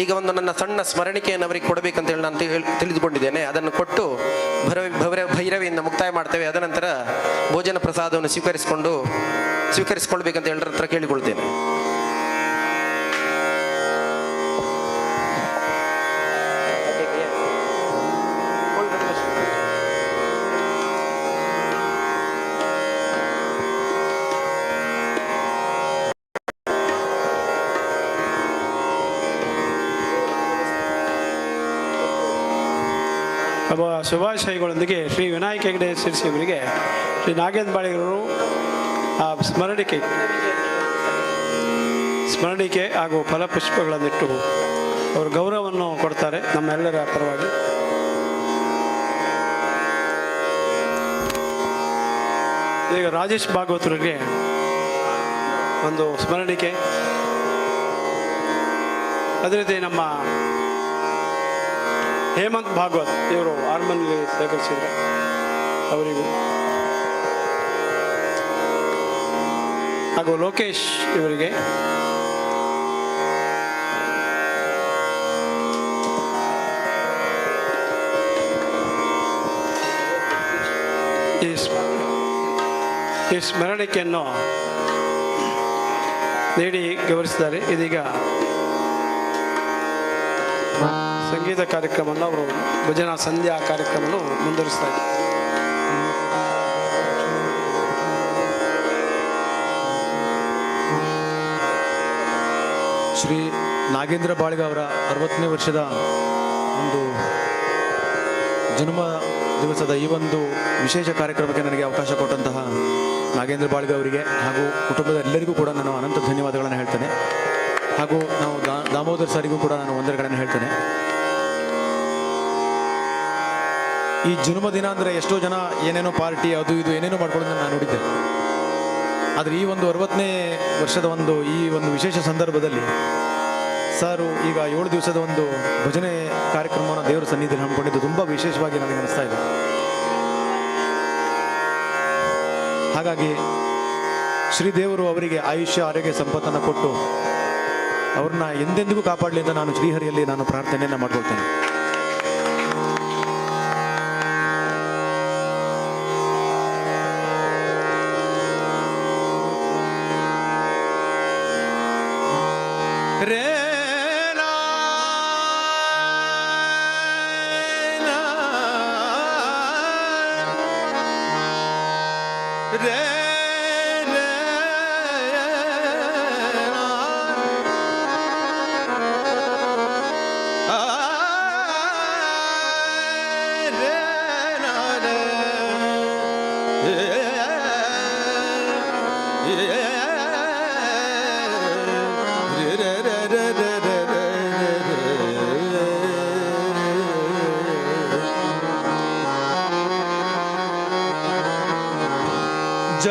ಈಗ ಒಂದು ನನ್ನ ಸಣ್ಣ ಸ್ಮರಣಿಕೆಯನ್ನು ಅವರಿಗೆ ಕೊಡಬೇಕಂತ ಹೇಳಿ ನಾನು ತಿಳಿದುಕೊಂಡಿದ್ದೇನೆ. ಅದನ್ನು ಕೊಟ್ಟು ಭೈರವಿಯಿಂದ ಮುಕ್ತಾಯ ಮಾಡ್ತೇವೆ. ಅದನಂತರ ಭೋಜನ ಪ್ರಸಾದವನ್ನು ಸ್ವೀಕರಿಸಿಕೊಳ್ಬೇಕಂತ ಎಲ್ಲರ ಹತ್ರ ಕೇಳಿಕೊಳ್ತೇನೆ. ಶುಭಾಶಯಗಳೊಂದಿಗೆ ಶ್ರೀ ವಿನಾಯಕ ಹೆಗಡೆ ಶಿರ್ಸಿ ಅವರಿಗೆ ಶ್ರೀ ನಾಗೇಂದ್ರ ಬಾಳಿಗರು ಆ ಸ್ಮರಣಿಕೆ ಹಾಗೂ ಫಲಪುಷ್ಪಗಳನ್ನಿಟ್ಟು ಅವರು ಗೌರವವನ್ನು ಕೊಡ್ತಾರೆ ನಮ್ಮೆಲ್ಲರ ಪರವಾಗಿ. ಈಗ ರಾಜೇಶ್ ಭಾಗವತರಿಗೆ ಒಂದು ಸ್ಮರಣಿಕೆ, ಅದೇ ರೀತಿ ನಮ್ಮ ಹೇಮಂತ್ ಭಾಗವತ್ ಇವರು ಹಾರ್ಮೋನಿಯಲ್ಲಿ ಸೇಕರಿಸಿದ್ದಾರೆ, ಅವರಿಗೂ ಹಾಗೂ ಲೋಕೇಶ್ ಇವರಿಗೆ, ಈ ಸ್ಮರಣಿಕೆಯನ್ನು ನೀಡಿ ಗೌರವಿಸಿದ್ದಾರೆ. ಇದೀಗ ಸಂಗೀತ ಕಾರ್ಯಕ್ರಮವನ್ನು ಅವರು ಭಜನಾ ಸಂಧ್ಯಾ ಕಾರ್ಯಕ್ರಮವನ್ನು ಮುಂದುವರಿಸ್ತಾ ಇದ್ದಾರೆ. ಶ್ರೀ ನಾಗೇಂದ್ರ ಬಾಳಿಗ ಅವರ 60ನೇ ವರ್ಷದ ಒಂದು ಜನ್ಮ ದಿವಸದ ಈ ಒಂದು ವಿಶೇಷ ಕಾರ್ಯಕ್ರಮಕ್ಕೆ ನನಗೆ ಅವಕಾಶ ಕೊಟ್ಟಂತಹ ನಾಗೇಂದ್ರ ಬಾಳಿಗ ಅವರಿಗೆ ಹಾಗೂ ಕುಟುಂಬದ ಎಲ್ಲರಿಗೂ ಕೂಡ ನಾನು ಅನಂತ ಧನ್ಯವಾದಗಳನ್ನು ಹೇಳ್ತೇನೆ. ಹಾಗೂ ನಾವು ದಾಮೋದರ್ ಸರಿಗೂ ಕೂಡ ನಾನು ವಂದನೆಗಳನ್ನು ಹೇಳ್ತೇನೆ. ಈ ಜನ್ಮದಿನ ಅಂದರೆ ಎಷ್ಟೋ ಜನ ಏನೇನೋ ಪಾರ್ಟಿ ಅದು ಇದು ಏನೇನೋ ಮಾಡ್ಕೊಳ್ಳೋದನ್ನು ನಾನು ನೋಡಿದ್ದೆ. ಆದರೆ ಈ ಒಂದು 60ನೇ ವರ್ಷದ ಈ ಒಂದು ವಿಶೇಷ ಸಂದರ್ಭದಲ್ಲಿ ಸಾರು ಈಗ 7 ದಿವಸದ ಒಂದು ಭಜನೆ ಕಾರ್ಯಕ್ರಮವನ್ನು ದೇವರ ಸನ್ನಿಧಿಯಲ್ಲಿ ಹಮ್ಮಿಕೊಂಡಿದ್ದು ತುಂಬ ವಿಶೇಷವಾಗಿ ನನಗೆ ಅನಿಸ್ತಾ ಇದೆ. ಹಾಗಾಗಿ ಶ್ರೀದೇವರು ಅವರಿಗೆ ಆಯುಷ್ಯ ಆರೋಗ್ಯ ಸಂಪತ್ತನ್ನು ಕೊಟ್ಟು ಅವ್ರನ್ನ ಎಂದೆಂದಿಗೂ ಕಾಪಾಡಲಿ ಅಂತ ನಾನು ಶ್ರೀಹರಿಯಲ್ಲಿ ನಾನು ಪ್ರಾರ್ಥನೆಯನ್ನು ಮಾಡ್ಕೊಳ್ತೇನೆ.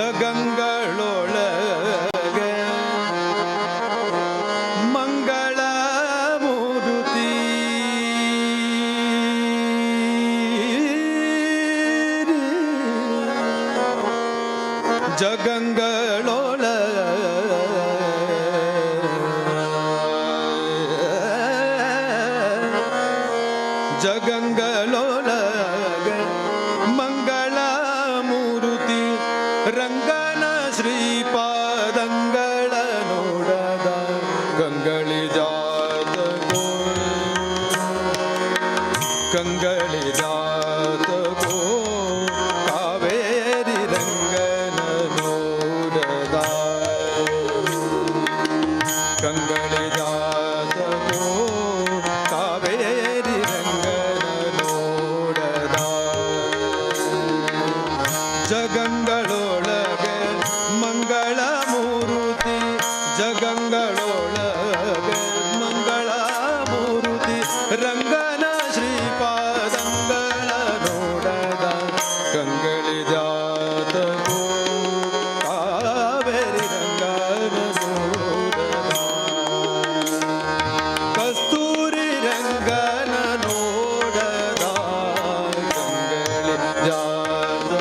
ಜಗಂಗಳೊಳಗೆ ಮಂಗಳ ಮೂರುತಿ ಜಗಂಗಳೊಳಗೆ ಮಂಗಳ ಮೂರುತಿ ರಂಗನ ಶ್ರೀಪಾದಂಗಳ ನೋಡದ ಕಂಗಳಿ ಜಾತಕೋ ಕಂಗಳಿ ಜಾತಕೋ ಕಾವೇರಿ ರಂಗನ ನೋಡದ ಕಂಗಳಿ ಜಾತಕೋ ಕಾವೇರಿ ರಂಗನ ನೋಡದ ಜಗಂಗಳೊಳಗೆ ಮಂಗಳ ಮೂರುತಿ ಜಗಂಗಳೊಳಗೆ ಮಂಗಳ ಮೂರುತಿ ರಂಗನ ಶ್ರೀಪಾದಂಗಳ ನೋಡದ ಕಂಗಳಿ ಜಾತಕೋ ಕಾವೇರಿ ರಂಗನ ನೋಡದ ಕಸ್ತೂರಿ ರಂಗನ ನೋಡದ ಕಂಗಳಿ ಜಾತಕೋ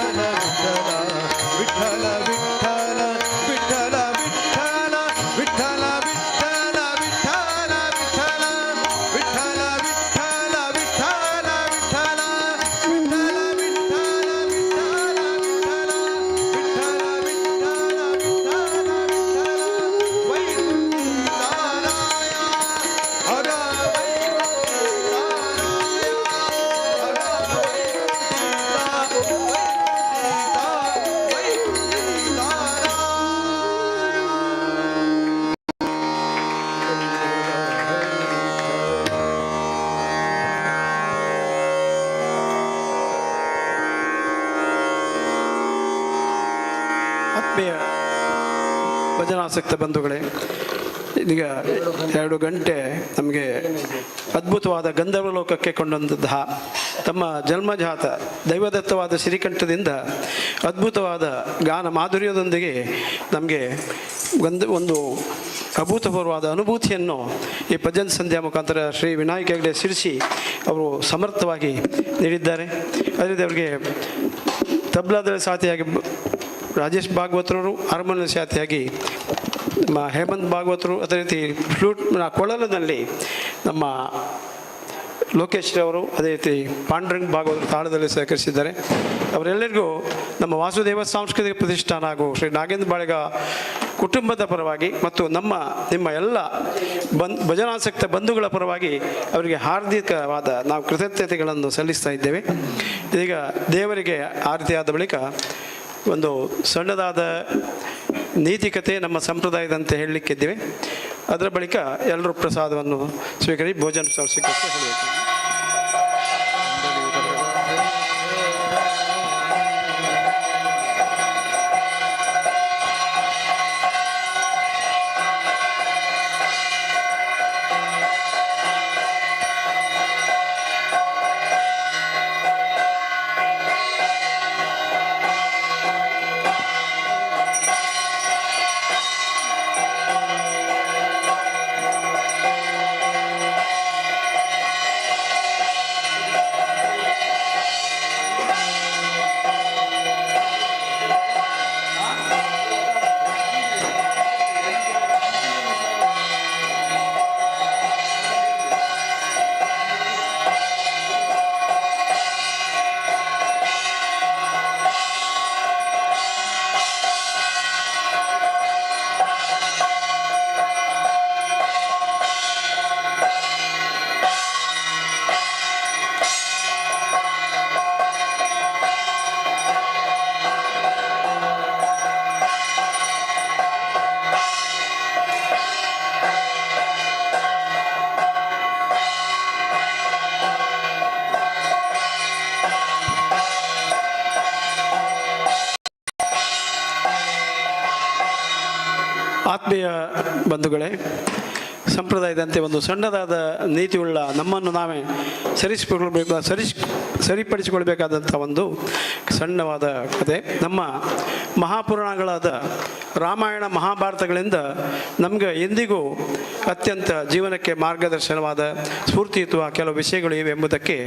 ವಿಠಲ ವಿಠಲ ವಿಠಲ ವಿಠಲ ವಿಠಲ ವಿಠಲ ವಿಠಲ ವಿಠಲ ವಿಠಲ ವಿಠಲ ವಿಠಲ ವಿಠಲ ವಿಠಲ ವಿಠಲ ಆತ್ಮೀಯ ಭಜನಾಸಕ್ತ ಬಂಧುಗಳೇ, ಈಗ 2 ಗಂಟೆ ನಮಗೆ ಅದ್ಭುತವಾದ ಗಂಧರ್ವ ಲೋಕಕ್ಕೆ ಕೊಂಡೊಂದಂತಹ ತಮ್ಮ ಜನ್ಮಜಾತ ದೈವದತ್ತವಾದ ಶ್ರೀಕಂಠದಿಂದ ಅದ್ಭುತವಾದ ಗಾನ ಮಾಧುರ್ಯದೊಂದಿಗೆ ನಮಗೆ ಒಂದು ಅಭೂತಪೂರ್ವವಾದ ಅನುಭೂತಿಯನ್ನು ಈ ಭಜನ್ ಸಂಧ್ಯಾ ಮುಖಾಂತರ ಶ್ರೀ ವಿನಾಯಕ ಹೆಗ್ಡೆ ಶಿರಸಿ ಅವರು ಸಮರ್ಥವಾಗಿ ನೀಡಿದ್ದಾರೆ. ಅದೇ ರೀತಿ ಅವರಿಗೆ ತಬ್ಲಾದಲ್ಲಿ ಸಾಥಿಯಾಗಿ ರಾಜೇಶ್ ಭಾಗವತರವರು, ಹಾರ್ಮೋನಿಯಂ ಸಾಥಿಯಾಗಿ ನಮ್ಮ ಹೇಮಂತ್ ಭಾಗವತರು, ಅದೇ ರೀತಿ ಫ್ಲೂಟ್ ಕೊಳಲಿನಲ್ಲಿ ನಮ್ಮ ಲೋಕೇಶ್ ಅವರು, ಅದೇ ರೀತಿ ಪಾಂಡುರಂಗ್ ಭಾಗವತರು ತಾಳದಲ್ಲಿ ಸಹಕರಿಸಿದ್ದಾರೆ. ಅವರೆಲ್ಲರಿಗೂ ನಮ್ಮ ವಾಸುದೇವ ಸಾಂಸ್ಕೃತಿಕ ಪ್ರತಿಷ್ಠಾನ ಹಾಗೂ ಶ್ರೀ ನಾಗೇಂದ್ರ ಬಾಳಿಗ ಕುಟುಂಬದ ಪರವಾಗಿ ಮತ್ತು ನಿಮ್ಮ ಎಲ್ಲ ಭಜನಾಸಕ್ತ ಬಂಧುಗಳ ಪರವಾಗಿ ಅವರಿಗೆ ಹಾರ್ದಿಕವಾದ ನಾವು ಕೃತಜ್ಞತೆಗಳನ್ನು ಸಲ್ಲಿಸ್ತಾ ಇದ್ದೇವೆ. ಈಗ ದೇವರಿಗೆ ಆರತಿಯಾದ ಬಳಿಕ ಒಂದು ಸಣ್ಣದಾದ ನೀತಿಕತೆ ನಮ್ಮ ಸಂಪ್ರದಾಯದಂತೆ ಹೇಳಲಿಕ್ಕಿದ್ದೇವೆ. ಅದರ ಬಳಿಕ ಎಲ್ಲರೂ ಪ್ರಸಾದವನ್ನು ಸ್ವೀಕರಿಸಿ ಭೋಜನ ಸ್ವೀಕರಿಸಿ ಹೇಳಬೇಕು. ಆತ್ಮೀಯ ಬಂಧುಗಳೇ, ಸಂಪ್ರದಾಯದಂತೆ ಒಂದು ಸಣ್ಣದಾದ ನೀತಿಯುಳ್ಳ ನಮ್ಮನ್ನು ನಾವೇ ಸರಿಪಡಿಸಿಕೊಳ್ಬೇಕಾದಂಥ ಒಂದು ಸಣ್ಣವಾದ ಕತೆ. ನಮ್ಮ ಮಹಾಪುರಾಣಗಳಾದ ರಾಮಾಯಣ ಮಹಾಭಾರತಗಳಿಂದ ನಮಗೆ ಎಂದಿಗೂ ಅತ್ಯಂತ ಜೀವನಕ್ಕೆ ಮಾರ್ಗದರ್ಶನವಾದ ಸ್ಫೂರ್ತಿಯುತ ಕೆಲವು ವಿಷಯಗಳು ಇವೆ ಎಂಬುದಕ್ಕೆ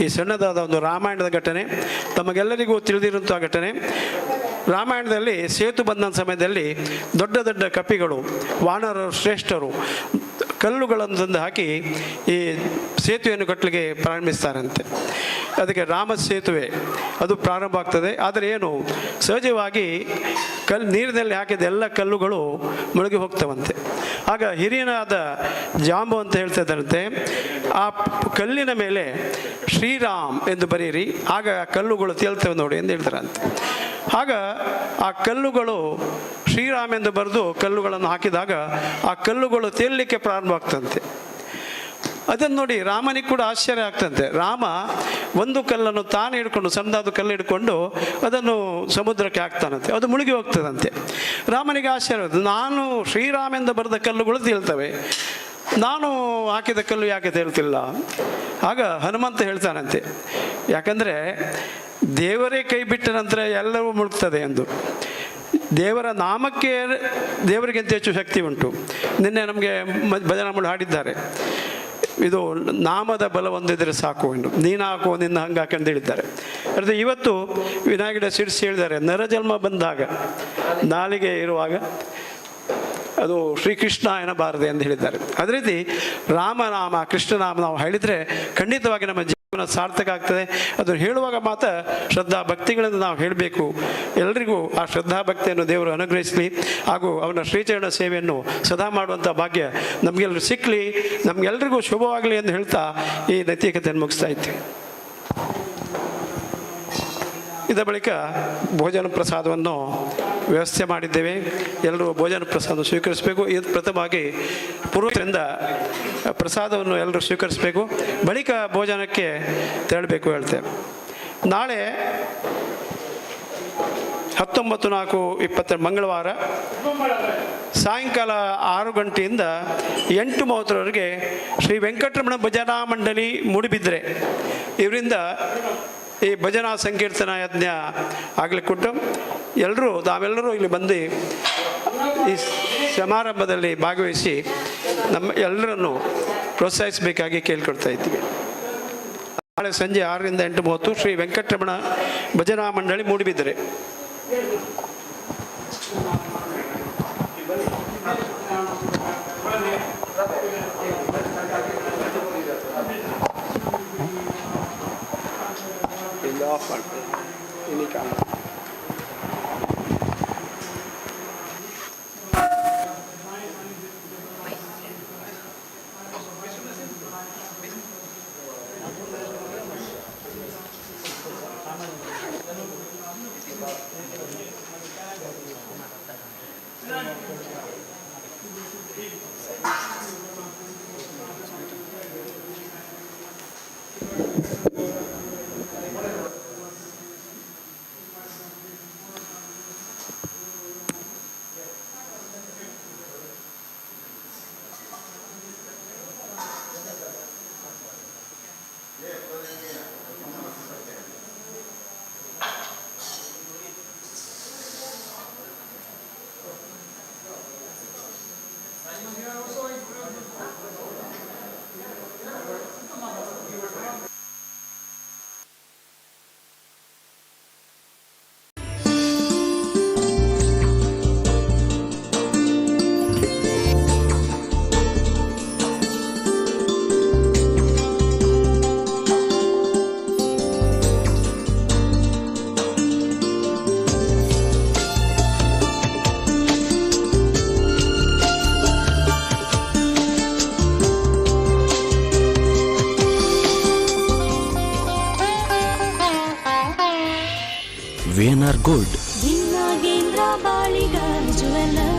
ಈ ಸಣ್ಣದಾದ ಒಂದು ರಾಮಾಯಣದ ಘಟನೆ ತಮಗೆಲ್ಲರಿಗೂ ತಿಳಿದಿರುವಂಥ ಘಟನೆ. ರಾಮಾಯಣದಲ್ಲಿ ಸೇತು ಬಂಧನ ಸಮಯದಲ್ಲಿ ದೊಡ್ಡ ದೊಡ್ಡ ಕಪಿಗಳು, ವಾನರರು, ಶ್ರೇಷ್ಠರು ಕಲ್ಲುಗಳನ್ನು ತಂದು ಹಾಕಿ ಈ ಸೇತುವೆಯನ್ನು ಕಟ್ಟಲಿಕ್ಕೆ ಪ್ರಾರಂಭಿಸ್ತಾರಂತೆ. ಅದಕ್ಕೆ ರಾಮ ಸೇತುವೆ ಅದು ಪ್ರಾರಂಭ ಆಗ್ತದೆ. ಆದರೆ ಏನು ಸಹಜವಾಗಿ ನೀರಿನಲ್ಲಿ ಹಾಕಿದ ಎಲ್ಲ ಕಲ್ಲುಗಳು ಮುಳುಗಿ ಹೋಗ್ತವಂತೆ. ಆಗ ಹಿರಿಯನಾದ ಜಾಂಬು ಅಂತ ಹೇಳ್ತಾ ಇದ್ದಾರಂತೆ, ಆ ಕಲ್ಲಿನ ಮೇಲೆ ಶ್ರೀರಾಮ್ ಎಂದು ಬರೀರಿ, ಆಗ ಕಲ್ಲುಗಳು ತೇಲ್ತವೆ ನೋಡಿ ಎಂದು ಹೇಳ್ತಾರಂತೆ. ಆಗ ಆ ಕಲ್ಲುಗಳು ಶ್ರೀರಾಮ್ ಎಂದು ಬರೆದು ಕಲ್ಲುಗಳನ್ನು ಹಾಕಿದಾಗ ಆ ಕಲ್ಲುಗಳು ತೇಲಲಿಕ್ಕೆ ಪ್ರಾರಂಭ ಆಗ್ತಂತೆ. ಅದನ್ನು ನೋಡಿ ರಾಮನಿಗೆ ಕೂಡ ಆಶ್ಚರ್ಯ ಆಗ್ತಂತೆ. ರಾಮ ಒಂದು ಕಲ್ಲನ್ನು ತಾನು ಹಿಡ್ಕೊಂಡು, ಸಣ್ಣದಾದ ಕಲ್ಲು ಹಿಡ್ಕೊಂಡು ಅದನ್ನು ಸಮುದ್ರಕ್ಕೆ ಹಾಕ್ತಾನಂತೆ, ಅದು ಮುಳುಗಿ ಹೋಗ್ತದಂತೆ. ರಾಮನಿಗೆ ಆಶ್ಚರ್ಯ, ನಾನು ಶ್ರೀರಾಮ್ ಎಂದು ಬರೆದ ಕಲ್ಲುಗಳು ತೇಲ್ತವೆ, ನಾನು ಹಾಕಿದ ಕಲ್ಲು ಯಾಕೆ ತೇಲ್ತಿಲ್ಲ? ಆಗ ಹನುಮಂತ ಹೇಳ್ತಾನಂತೆ, ಯಾಕಂದರೆ ದೇವರೇ ಕೈ ಬಿಟ್ಟ ನಂತರ ಎಲ್ಲವೂ ಮುಳುಗ್ತದೆ ಎಂದು. ದೇವರ ನಾಮಕ್ಕೆ ದೇವರಿಗಿಂತ ಹೆಚ್ಚು ಶಕ್ತಿ ಉಂಟು. ನಿನ್ನೆ ನಮಗೆ ಭಜನಾ ಮಾಡಿ ಹಾಡಿದ್ದಾರೆ, ಇದು ನಾಮದ ಬಲ ಹೊಂದಿದರೆ ಸಾಕು ಎಂದು, ನೀನು ಹಾಕುವ ನಿನ್ನ ಹಂಗೆ ಹಾಕಂದು ಹೇಳಿದ್ದಾರೆ. ಅದೇ ಇವತ್ತು ವಿನಾಯಕರ ಸಿಡಿಸಿ ಹೇಳಿದ್ದಾರೆ, ನರಜನ್ಮ ಬಂದಾಗ ನಾಲಿಗೆ ಇರುವಾಗ ಅದು ಶ್ರೀಕೃಷ್ಣ ಎನ್ನಬಾರದೆ ಎಂದು ಹೇಳಿದ್ದಾರೆ. ಅದೇ ರೀತಿ ರಾಮನಾಮ ಕೃಷ್ಣನಾಮ ನಾವು ಹೇಳಿದರೆ ಖಂಡಿತವಾಗಿ ನಮ್ಮ ಜೀವನ ಸಾರ್ಥಕ ಆಗ್ತದೆ. ಅದನ್ನು ಹೇಳುವಾಗ ಮಾತ್ರ ಶ್ರದ್ಧಾ ಭಕ್ತಿಗಳನ್ನು ನಾವು ಹೇಳಬೇಕು. ಎಲ್ಲರಿಗೂ ಆ ಶ್ರದ್ಧಾ ಭಕ್ತಿಯನ್ನು ದೇವರು ಅನುಗ್ರಹಿಸಲಿ, ಹಾಗೂ ಅವನ ಶ್ರೀಚರಣ ಸೇವೆಯನ್ನು ಸದಾ ಮಾಡುವಂಥ ಭಾಗ್ಯ ನಮಗೆಲ್ಲರೂ ಸಿಕ್ಕಲಿ, ನಮಗೆಲ್ಲರಿಗೂ ಶುಭವಾಗಲಿ ಎಂದು ಹೇಳ್ತಾ ಈ ನೈತಿಕತೆಯನ್ನು ಮುಗಿಸ್ತಾ ಇದ್ದೀವಿ. ಇದ ಬಳಿಕ ಭೋಜನ ಪ್ರಸಾದವನ್ನು ವ್ಯವಸ್ಥೆ ಮಾಡಿದ್ದೇವೆ. ಎಲ್ಲರೂ ಭೋಜನ ಪ್ರಸಾದ ಸ್ವೀಕರಿಸಬೇಕು. ಇದು ಪ್ರಥಮವಾಗಿ ಪೂರ್ವದಿಂದ ಪ್ರಸಾದವನ್ನು ಎಲ್ಲರೂ ಸ್ವೀಕರಿಸಬೇಕು, ಬಳಿಕ ಭೋಜನಕ್ಕೆ ತೆರಳಬೇಕು ಹೇಳ್ತೇವೆ. ನಾಳೆ 19/4/20 ಮಂಗಳವಾರ ಸಾಯಂಕಾಲ 6 ಗಂಟೆಯಿಂದ 8:30 ಶ್ರೀ ವೆಂಕಟರಮಣ ಭಜನಾ ಮಂಡಳಿ ಮೂಡಿಬಿದ್ರೆ ಇವರಿಂದ ಈ ಭಜನಾ ಸಂಕೀರ್ತನ ಯಜ್ಞ ಆಗಲಿಕ್ಕೆ ಕೊಟ್ಟು ನಾವೆಲ್ಲರೂ ಇಲ್ಲಿ ಬಂದು ಈ ಸಮಾರಂಭದಲ್ಲಿ ಭಾಗವಹಿಸಿ ನಮ್ಮ ಎಲ್ಲರನ್ನು ಪ್ರೋತ್ಸಾಹಿಸಬೇಕಾಗಿ ಕೇಳ್ಕೊಳ್ತಾ ಇದ್ದೀವಿ. ನಾಳೆ ಸಂಜೆ 6ರಿಂದ 8:30 Shri Venkataramana Bhajana Mandali Moodbidri. VNR Gold. Nagendra Baliga jeweller.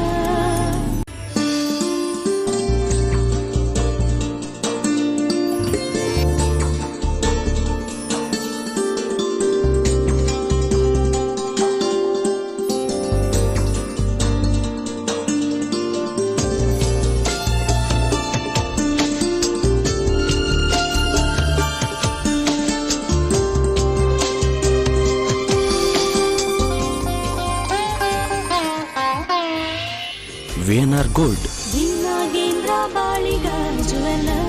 VNR Gold. The Nagendra Baliga jewellers.